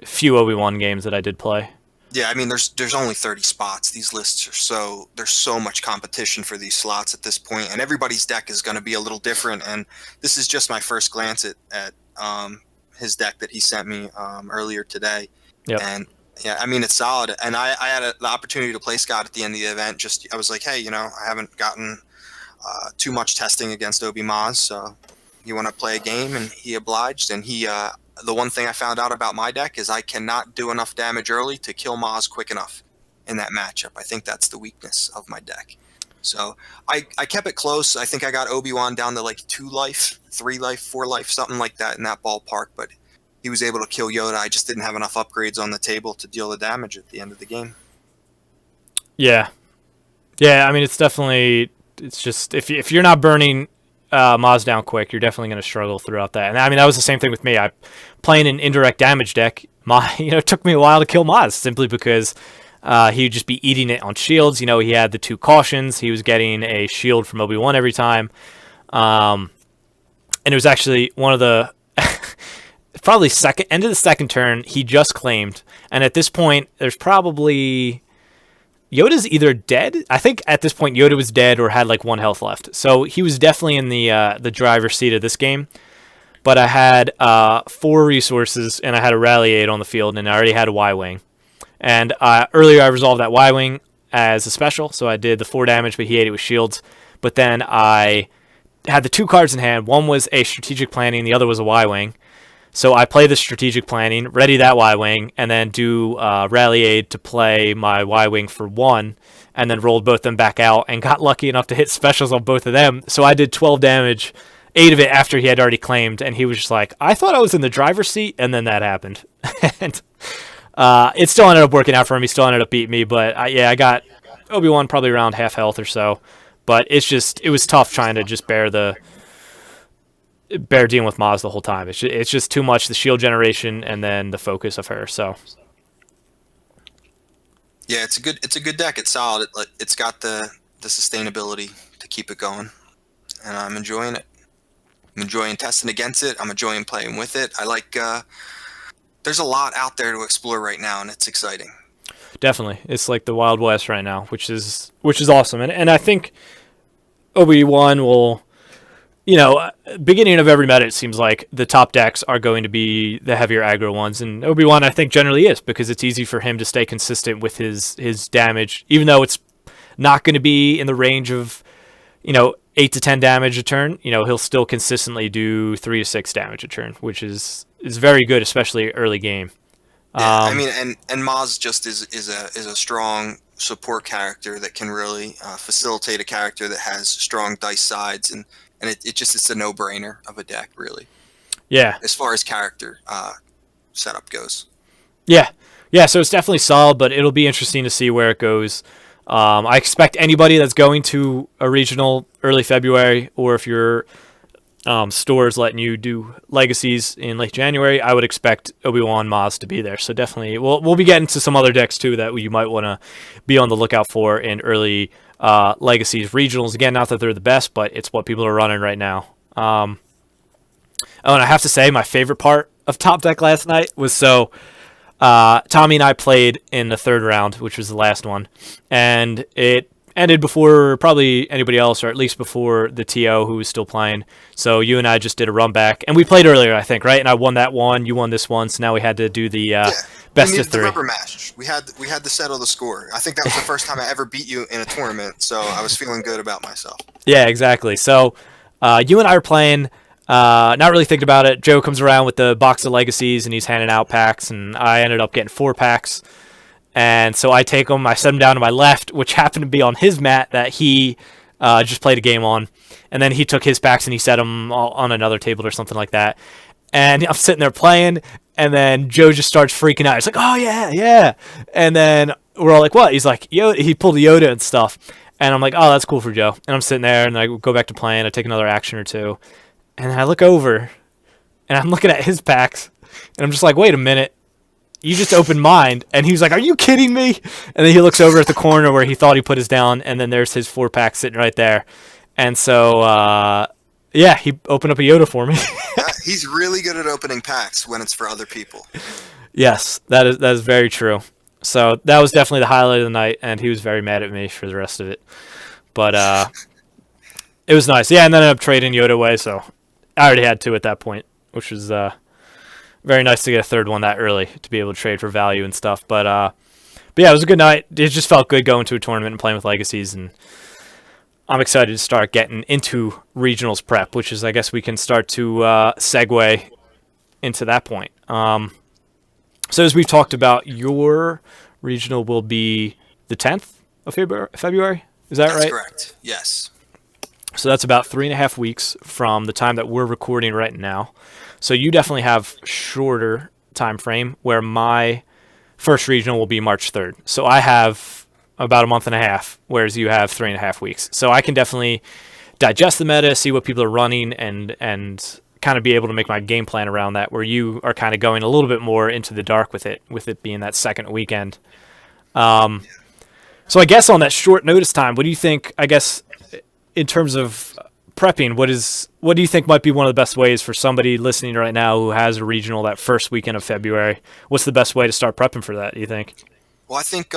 Speaker 1: few Obi-Wan games that I did play.
Speaker 2: Yeah, I mean, there's only 30 spots. These lists are there's so much competition for these slots at this point, and everybody's deck is going to be a little different. And this is just my first glance at his deck that he sent me earlier today.
Speaker 1: Yep.
Speaker 2: And yeah, I mean, it's solid. And I had the opportunity to play Scott at the end of the event. I was like, hey, I haven't gotten too much testing against Obi Maz, so you want to play a game? And he obliged. And the one thing I found out about my deck is I cannot do enough damage early to kill Maz quick enough in that matchup. I think that's the weakness of my deck. So I kept it close. I think I got Obi-Wan down to like 2 life, 3 life, 4 life, something like that in that ballpark. But he was able to kill Yoda. I just didn't have enough upgrades on the table to deal the damage at the end of the game.
Speaker 1: Yeah. Yeah, I mean, it's just if you're not burning Maz down quick, you're definitely going to struggle throughout that. And I mean, that was the same thing with me. I playing an indirect damage deck. It took me a while to kill Maz simply because he would just be eating it on shields. He had the 2 cautions. He was getting a shield from Obi-Wan every time. And it was actually one of the probably end of the second turn. He just claimed, and at this point, there's probably Yoda's either dead. I think at this point Yoda was dead or had like 1 health left. So he was definitely in the driver's seat of this game. But I had 4 resources and I had a rally aid on the field, and I already had a Y-wing. And earlier I resolved that Y-wing as a special, so I did the 4 damage, but he ate it with shields. But then I had the 2 cards in hand. One was a strategic planning, the other was a Y-wing. So I play the strategic planning, ready that Y-wing, and then do rally aid to play my Y-wing for 1, and then rolled both them back out and got lucky enough to hit specials on both of them. So I did 12 damage, 8 of it after he had already claimed, and he was just like, I thought I was in the driver's seat, and then that happened. And it still ended up working out for him. He still ended up beating me, but I got Obi-Wan probably around half health or so. But it was tough trying to just bear dealing with Maz the whole time. It's just too much, the shield generation and then the focus of her. So
Speaker 2: yeah, it's a good deck. It's solid. It's got the sustainability to keep it going, and I'm enjoying it. I'm enjoying testing against it. I'm enjoying playing with it. I like. There's a lot out there to explore right now, and it's exciting.
Speaker 1: Definitely, it's like the Wild West right now, which is awesome. And I think Obi-Wan will. Beginning of every meta, it seems like the top decks are going to be the heavier aggro ones, and Obi-Wan I think generally is, because it's easy for him to stay consistent with his damage, even though it's not going to be in the range of 8 to 10 damage a turn. He'll still consistently do 3 to 6 damage a turn, which is very good, especially early game.
Speaker 2: Yeah, I mean, and Maz just is a strong support character that can really facilitate a character that has strong dice sides, and it's a no-brainer of a deck, really.
Speaker 1: Yeah.
Speaker 2: As far as character setup goes.
Speaker 1: Yeah. So it's definitely solid, but it'll be interesting to see where it goes. I expect anybody that's going to a regional early February, or if your store's letting you do legacies in late January, I would expect Obi-Wan Maz to be there. So definitely, we'll be getting to some other decks too that you might want to be on the lookout for in early legacies regionals. Again, not that they're the best, but it's what people are running right now. And I have to say, my favorite part of Top Deck last night was Tommy and I played in the 3rd round, which was the last one, and it ended before probably anybody else, or at least before the TO who was still playing. So you and I just did a run back, and we played earlier, I think, right? And I won that one, you won this one, so now we had to do the
Speaker 2: Yeah, we
Speaker 1: best of
Speaker 2: needed the
Speaker 1: three.
Speaker 2: rubber match. We had to settle the score. I think that was the first time I ever beat you in a tournament, so I was feeling good about myself.
Speaker 1: Yeah, exactly. So you and I are playing, not really thinking about it. Joe comes around with the box of Legacies, and he's handing out packs, and I ended up getting 4 packs. And so I take them, I set them down to my left, which happened to be on his mat that he just played a game on. And then he took his packs and he set them on another table or something like that. And I'm sitting there playing, and then Joe just starts freaking out. He's like, "Oh yeah, yeah!" And then we're all like, "What?" He's like, "Yoda." He pulled the Yoda and stuff. And I'm like, "Oh, that's cool for Joe." And I'm sitting there, and I go back to playing. I take another action or two, and I look over, and I'm looking at his packs, and I'm just like, "Wait a minute." You just opened mine. And he was like, "Are you kidding me?" And then he looks over at the corner where he thought he put his down, and then there's his 4-pack sitting right there. And so, yeah, he opened up a Yoda for me.
Speaker 2: Yeah, he's really good at opening packs when it's for other people.
Speaker 1: Yes, that is very true. So that was definitely the highlight of the night, and he was very mad at me for the rest of it. But it was nice. Yeah, and then I ended up trading Yoda away, so I already had 2 at that point, which was very nice to get a third one that early to be able to trade for value and stuff. But yeah, it was a good night. It just felt good going to a tournament and playing with Legacies, and I'm excited to start getting into regionals prep, which is, I guess, we can start to segue into that point. So as we've talked about, your regional will be the 10th of February. Is that right?
Speaker 2: That's correct. Yes.
Speaker 1: So that's about 3.5 weeks from the time that we're recording right now. So you definitely have shorter time frame, where my first regional will be March 3rd. So I have about a month and a half, whereas you have 3.5 weeks. So I can definitely digest the meta, see what people are running, and kind of be able to make my game plan around that, where you are kind of going a little bit more into the dark with it being that second weekend. So I guess on that short notice time, what do you think, I guess, in terms of prepping, what do you think might be one of the best ways for somebody listening right now who has a regional that first weekend of February? What's the best way to start prepping for that, do you think?
Speaker 2: Well, I think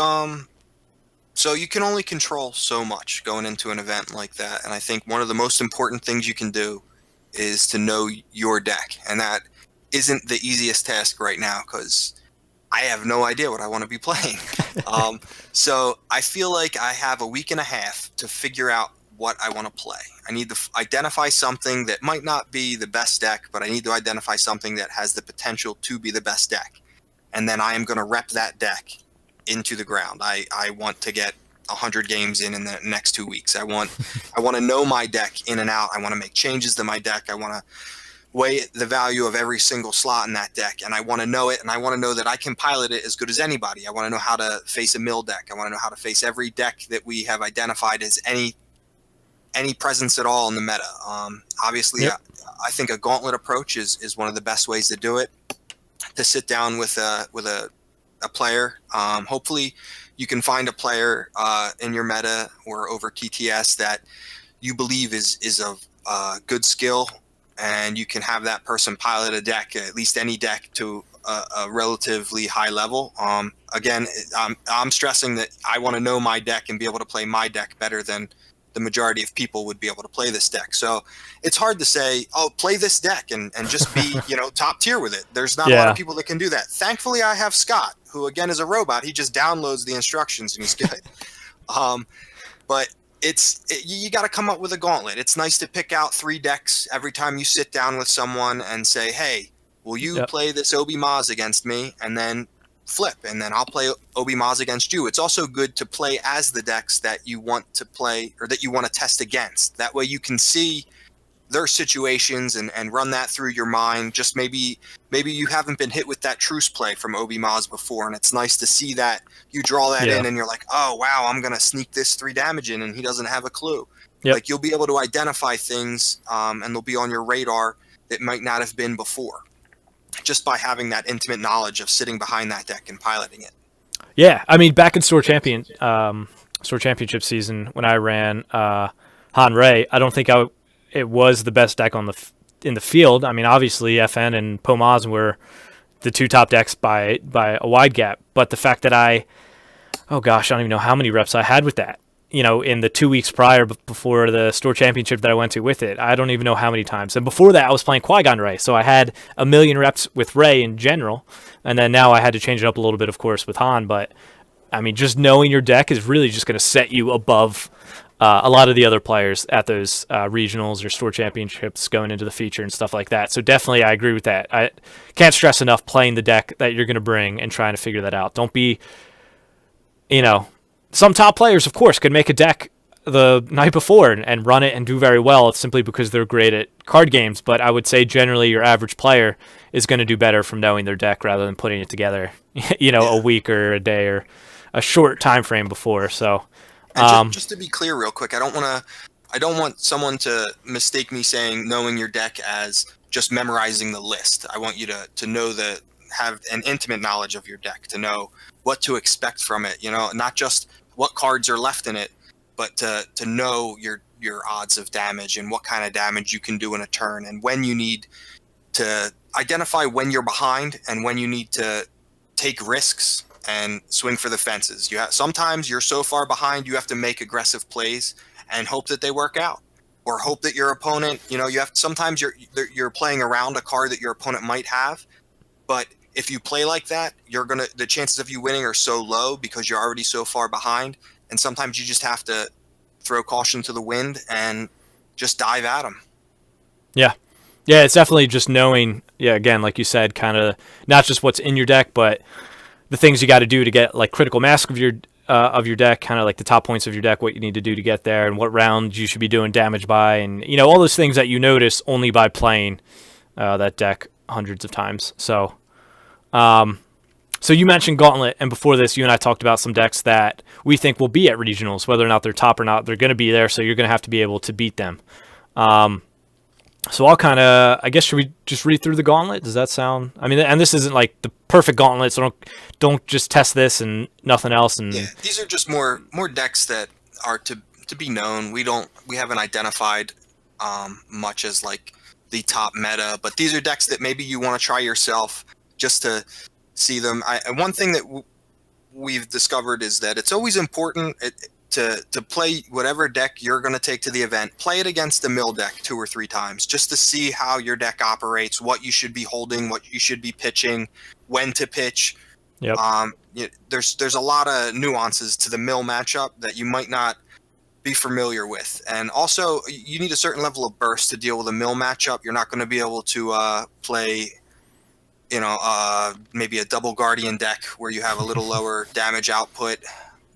Speaker 2: so you can only control so much going into an event like that, and I think one of the most important things you can do is to know your deck, and that isn't the easiest task right now because I have no idea what I want to be playing. So I feel like I have a week and a half to figure out what I want to play. I need to identify something that might not be the best deck, but I need to identify something that has the potential to be the best deck. And then I am going to rep that deck into the ground. I want to get 100 games in the next 2 weeks. I want to know my deck in and out. I want to make changes to my deck. I want to weigh the value of every single slot in that deck, and I want to know it, and I want to know that I can pilot it as good as anybody. I want to know how to face a mill deck. I want to know how to face every deck that we have identified as any presence at all in the meta. Obviously,
Speaker 1: Yep.
Speaker 2: I think a gauntlet approach is one of the best ways to do it. To sit down with a player. Hopefully, you can find a player in your meta or over TTS that you believe is of good skill, and you can have that person pilot a deck, at least any deck, to a relatively high level. Again, I'm stressing that I want to know my deck and be able to play my deck better than the majority of people would be able to play this deck. So it's hard to say, oh, play this deck and just be, top tier with it. There's not a lot of people that can do that. Thankfully, I have Scott, who again is a robot. He just downloads the instructions and he's good. But you got to come up with a gauntlet. It's nice to pick out 3 decks every time you sit down with someone and say, hey, will you play this Obi Maz against me? And then flip, and then I'll play Obi Maz against you. It's also good to play as the decks that you want to play or that you want to test against. That way you can see their situations and run that through your mind. Just maybe you haven't been hit with that truce play from Obi Maz before, and it's nice to see that you draw that in and you're like, oh wow, I'm gonna sneak this 3 damage in and he doesn't have a clue. Like, you'll be able to identify things and they'll be on your radar that might not have been before, just by having that intimate knowledge of sitting behind that deck and piloting it.
Speaker 1: Yeah, I mean, back in Store Championship season when I ran Han Ray, I don't think it was the best deck in the field. I mean, obviously FN and Pomaz were the 2 top decks by a wide gap, but the fact that I don't even know how many reps I had with that, in the 2 weeks prior before the store championship that I went to with it. I don't even know how many times. And before that, I was playing Qui-Gon Rey, so I had a million reps with Rey in general. And then now I had to change it up a little bit, of course, with Han. But I mean, just knowing your deck is really just going to set you above a lot of the other players at those regionals or store championships going into the feature and stuff like that. So definitely, I agree with that. I can't stress enough playing the deck that you're going to bring and trying to figure that out. Don't be, some top players, of course, could make a deck the night before and run it and do very well. It's simply because they're great at card games. But I would say generally your average player is going to do better from knowing their deck rather than putting it together, a week or a day or a short time frame before. So,
Speaker 2: just to be clear, real quick, I don't want someone to mistake me saying knowing your deck as just memorizing the list. I want you to know have an intimate knowledge of your deck, to know what to expect from it. Not just what cards are left in it, but to know your odds of damage and what kind of damage you can do in a turn, and when you need to identify when you're behind and when you need to take risks and swing for the fences. Sometimes you're so far behind you have to make aggressive plays and hope that they work out, or hope that your opponent, sometimes you're playing around a card that your opponent might have, but if you play like that, the chances of you winning are so low because you're already so far behind. And sometimes you just have to throw caution to the wind and just dive at them.
Speaker 1: Yeah, it's definitely just knowing. Yeah, again, like you said, kind of not just what's in your deck, but the things you got to do to get like critical mass of your deck, kind of like the top points of your deck, what you need to do to get there, and what rounds you should be doing damage by, and all those things that you notice only by playing that deck hundreds of times. So. So you mentioned Gauntlet, and before this, you and I talked about some decks that we think will be at regionals, whether or not they're top or not. They're going to be there, so you're going to have to be able to beat them. So I guess, should we just read through the Gauntlet? Does that sound? I mean, and this isn't like the perfect Gauntlet, so don't just test this and nothing else. And
Speaker 2: yeah, these are just more decks that are to be known. We haven't identified much as like the top meta, but these are decks that maybe you want to try yourself, just to see them. One thing that we've discovered is that it's always important to play whatever deck you're going to take to the event. Play it against a mill deck 2 or 3 times, just to see how your deck operates, what you should be holding, what you should be pitching, when to pitch.
Speaker 1: Yep.
Speaker 2: There's a lot of nuances to the mill matchup that you might not be familiar with, and also you need a certain level of burst to deal with a mill matchup. You're not going to be able to play maybe a double guardian deck where you have a little lower damage output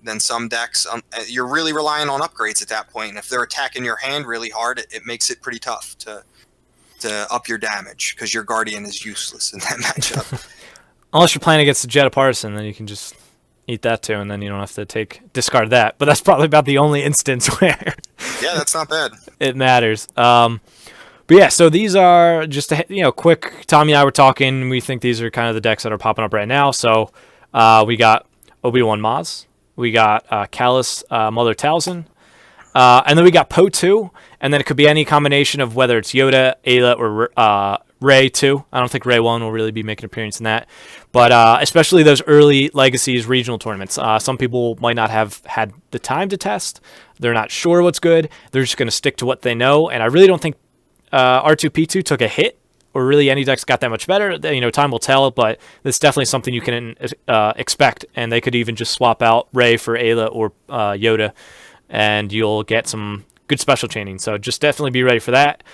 Speaker 2: than some decks. You're really relying on upgrades at that point, and if they're attacking your hand really hard, it makes it pretty tough to up your damage, because your guardian is useless in that matchup.
Speaker 1: Unless you're playing against the Jetta Partisan, then you can just eat that too, and then you don't have to discard that. But that's probably about the only instance where
Speaker 2: yeah, that's not bad.
Speaker 1: It matters. But yeah, so these are just quick. Tommy and I were talking. We think these are kind of the decks that are popping up right now. So we got Obi-Wan Maz, we got Callus Mother Talzin, and then we got Poe 2, and then it could be any combination of whether it's Yoda, Ayla, or Rey 2. I don't think Rey 1 will really be making an appearance in that, but especially those early Legacies regional tournaments. Some people might not have had the time to test. They're not sure what's good. They're just going to stick to what they know, and I really don't think R2-P2 took a hit, or really any decks got that much better. Time will tell, but it's definitely something you can expect, and they could even just swap out Rey for Ayla or Yoda, and you'll get some good special chaining. So just definitely be ready for that.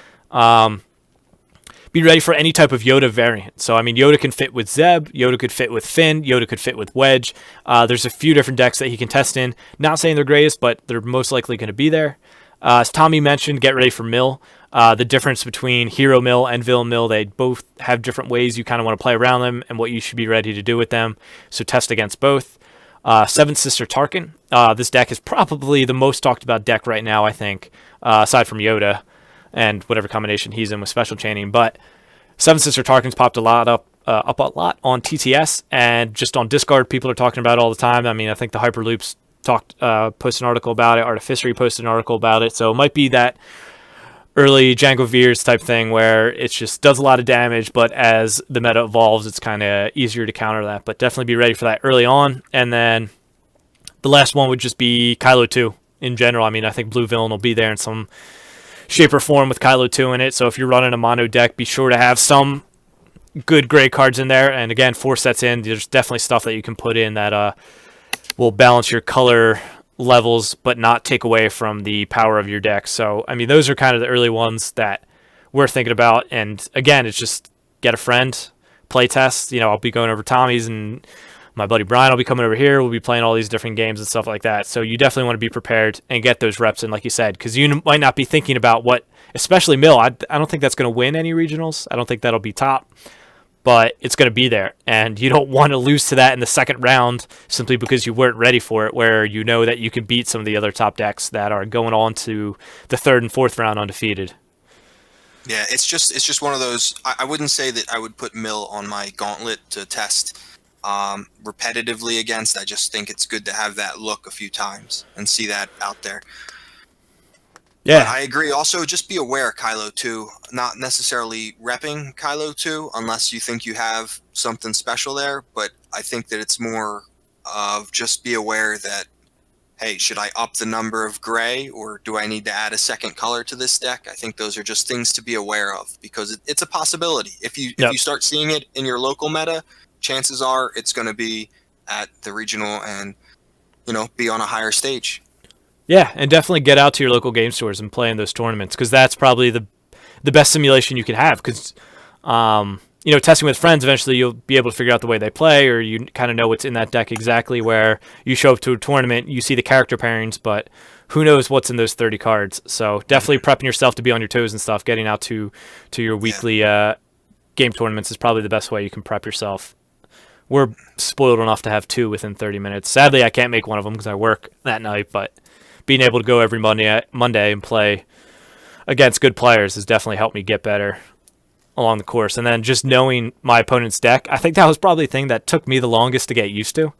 Speaker 1: Be ready for any type of Yoda variant. So, I mean, Yoda can fit with Zeb, Yoda could fit with Finn, Yoda could fit with Wedge. There's a few different decks that he can test in. Not saying they're greatest, but they're most likely going to be there. As Tommy mentioned, get ready for Mill. The difference between Hero Mill and Villain Mill, they both have different ways you kind of want to play around them and what you should be ready to do with them. So test against both. Seventh Sister Tarkin. This deck is probably the most talked about deck right now, I think, aside from Yoda and whatever combination he's in with special chaining. But Seventh Sister Tarkin's popped up a lot on TTS, and just on Discard, people are talking about it all the time. I mean, I think the Hyperloops posted an article about it. Artificery posted an article about it. So it might be that early Django Veers type thing where it just does a lot of damage, but as the meta evolves, it's kind of easier to counter that. But definitely be ready for that early on. And then the last one would just be Kylo 2. in general. I mean, I think Blue Villain will be there in some shape or form with Kylo 2 in it. So if you're running a mono deck, be sure to have some good gray cards in there. And again, 4 sets in, there's definitely stuff that you can put in that will balance your color levels but not take away from the power of your deck. So, I mean, those are kind of the early ones that we're thinking about. And again, it's just get a friend, play test. I'll be going over Tommy's, and my buddy Brian will be coming over here. We'll be playing all these different games and stuff like that. So you definitely want to be prepared and get those reps in, like you said, because you might not be thinking about what, especially Mill. I don't think that's going to win any regionals. I don't think that'll be top, but it's going to be there. And you don't want to lose to that in the second round simply because you weren't ready for it, where you know that you can beat some of the other top decks that are going on to the third and fourth round undefeated.
Speaker 2: Yeah, it's just one of those. I wouldn't say that I would put Mill on my gauntlet to test repetitively against. I just think it's good to have that look a few times and see that out there.
Speaker 1: Yeah,
Speaker 2: but I agree. Also, just be aware, Kylo 2, not necessarily repping Kylo 2 unless you think you have something special there. But I think that it's more of just be aware that, hey, should I up the number of gray, or do I need to add a second color to this deck? I think those are just things to be aware of, because it's a possibility. If you start seeing it in your local meta, chances are it's going to be at the regional and be on a higher stage.
Speaker 1: Yeah, and definitely get out to your local game stores and play in those tournaments, because that's probably the best simulation you can have. Because testing with friends, eventually you'll be able to figure out the way they play, or you kind of know what's in that deck exactly, where you show up to a tournament, you see the character pairings, but who knows what's in those 30 cards. So definitely prepping yourself to be on your toes and stuff, getting out to your weekly game tournaments is probably the best way you can prep yourself. We're spoiled enough to have 2 within 30 minutes. Sadly, I can't make one of them because I work that night, but being able to go every Monday and play against good players has definitely helped me get better along the course. And then just knowing my opponent's deck, I think that was probably the thing that took me the longest to get used to.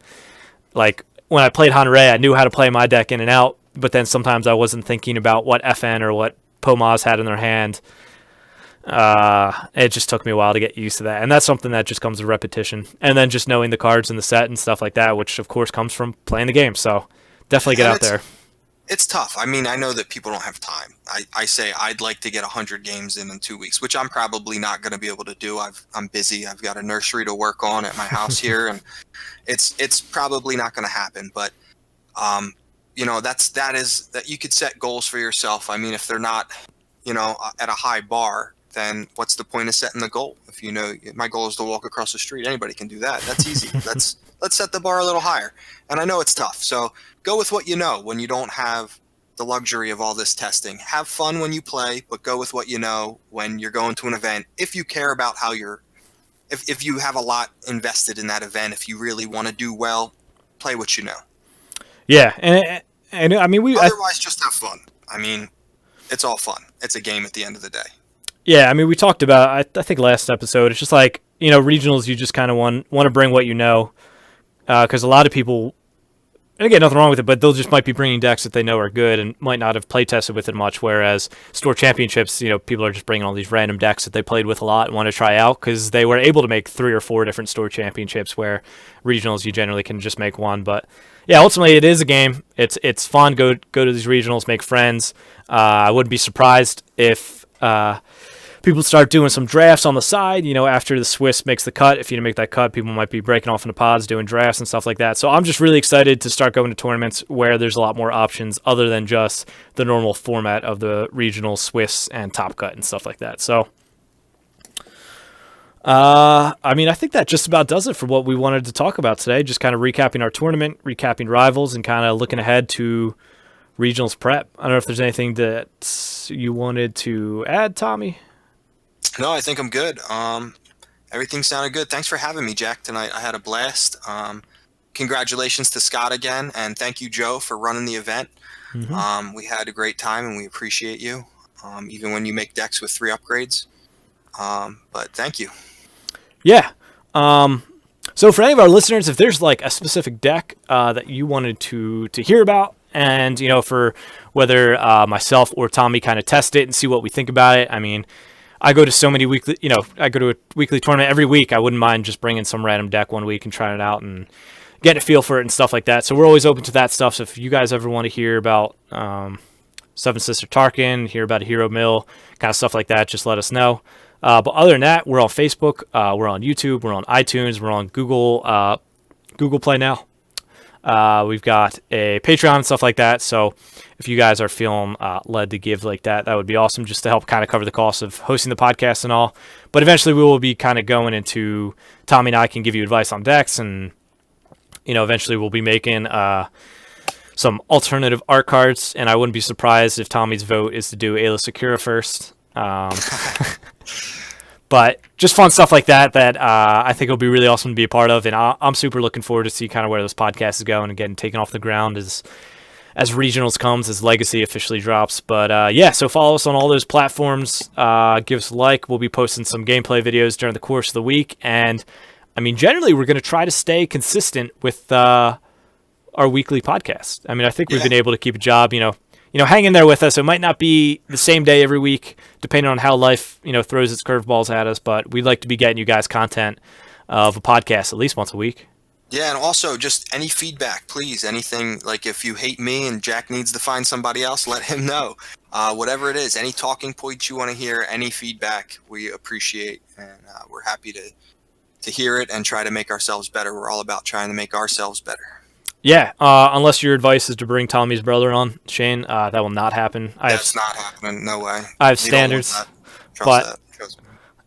Speaker 1: Like, when I played Hanrei, I knew how to play my deck in and out, but then sometimes I wasn't thinking about what FN or what Pomaz had in their hand. It just took me a while to get used to that. And that's something that just comes with repetition. And then just knowing the cards in the set and stuff like that, which of course comes from playing the game. So definitely get out there.
Speaker 2: It's tough. I mean, I know that people don't have time. I say I'd like to get 100 games in 2 weeks, which I'm probably not going to be able to do. I'm busy. I've got a nursery to work on at my house here, and it's probably not going to happen. But that you could set goals for yourself. I mean, if they're not at a high bar, then what's the point of setting the goal? If my goal is to walk across the street, anybody can do that. That's easy. Let's set the bar a little higher. And I know it's tough. So go with what you know when you don't have the luxury of all this testing. Have fun when you play, but go with what you know when you're going to an event. If you care about if you have a lot invested in that event, if you really want to do well, play what you know.
Speaker 1: Yeah. And I mean,
Speaker 2: otherwise just have fun. I mean, it's all fun. It's a game at the end of the day.
Speaker 1: Yeah, I mean, we talked about, I think last episode, it's just like, regionals, you just kind of want to bring what you know, because a lot of people, and again, nothing wrong with it, but they'll just might be bringing decks that they know are good and might not have play tested with it much, whereas store championships, people are just bringing all these random decks that they played with a lot and want to try out because they were able to make 3 or 4 different store championships, where regionals, you generally can just make one. But yeah, ultimately it is a game. It's fun. Go to these regionals, make friends. I wouldn't be surprised if people start doing some drafts on the side, after the Swiss makes the cut. If you make that cut, people might be breaking off into pods, doing drafts and stuff like that. So I'm just really excited to start going to tournaments where there's a lot more options other than just the normal format of the regional Swiss and Top Cut and stuff like that. So, I mean, I think that just about does it for what we wanted to talk about today. Just kind of recapping our tournament, recapping rivals, and kind of looking ahead to regionals prep. I don't know if there's anything that you wanted to add, Tommy.
Speaker 2: No, I think I'm good. Everything sounded good. Thanks for having me, Jack, tonight. I had a blast. Congratulations to Scott again, and thank you, Joe, for running the event. Mm-hmm. We had a great time, and we appreciate you, even when you make decks with 3 upgrades. But thank you. Yeah.
Speaker 1: So for any of our listeners, if there's like a specific deck that you wanted to hear about, and for whether myself or Tommy kind of test it and see what we think about it, I mean, I go to so many weekly, I go to a weekly tournament every week. I wouldn't mind just bringing some random deck one week and trying it out and getting a feel for it and stuff like that. So we're always open to that stuff. So if you guys ever want to hear about Seven Sister Tarkin, hear about a Hero Mill, kind of stuff like that, just let us know. But other than that, we're on Facebook, we're on YouTube, we're on iTunes, we're on Google Play now. We've got a Patreon and stuff like that. So if you guys are feeling led to give like that, that would be awesome, just to help kind of cover the cost of hosting the podcast and all. But eventually we will be kind of going into, Tommy and I can give you advice on decks, and eventually we'll be making some alternative art cards. And I wouldn't be surprised if Tommy's vote is to do Ayla Secura first. But just fun stuff like that I think it'll be really awesome to be a part of, and I'm super looking forward to see kind of where this podcast is going and getting taken off the ground as regionals comes, as Legacy officially drops. But so follow us on all those platforms. Give us a like. We'll be posting some gameplay videos during the course of the week, and I mean, generally we're going to try to stay consistent with our weekly podcast. I mean, I think we've been able to keep a job, hang in there with us. It might not be the same day every week, depending on how life, throws its curveballs at us. But we'd like to be getting you guys content of a podcast at least once a week.
Speaker 2: Yeah, and also just any feedback, please. Anything, like if you hate me and Jack needs to find somebody else, let him know. Whatever it is, any talking points you want to hear, any feedback, we appreciate, and we're happy to hear it and try to make ourselves better. We're all about trying to make ourselves better.
Speaker 1: Yeah, unless your advice is to bring Tommy's brother on, Shane, that will not happen.
Speaker 2: That's not happening. No way.
Speaker 1: I have standards.
Speaker 2: Trust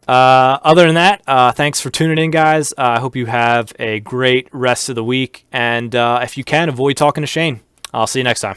Speaker 2: that.
Speaker 1: Other than that, thanks for tuning in, guys. I hope you have a great rest of the week. And if you can, avoid talking to Shane. I'll see you next time.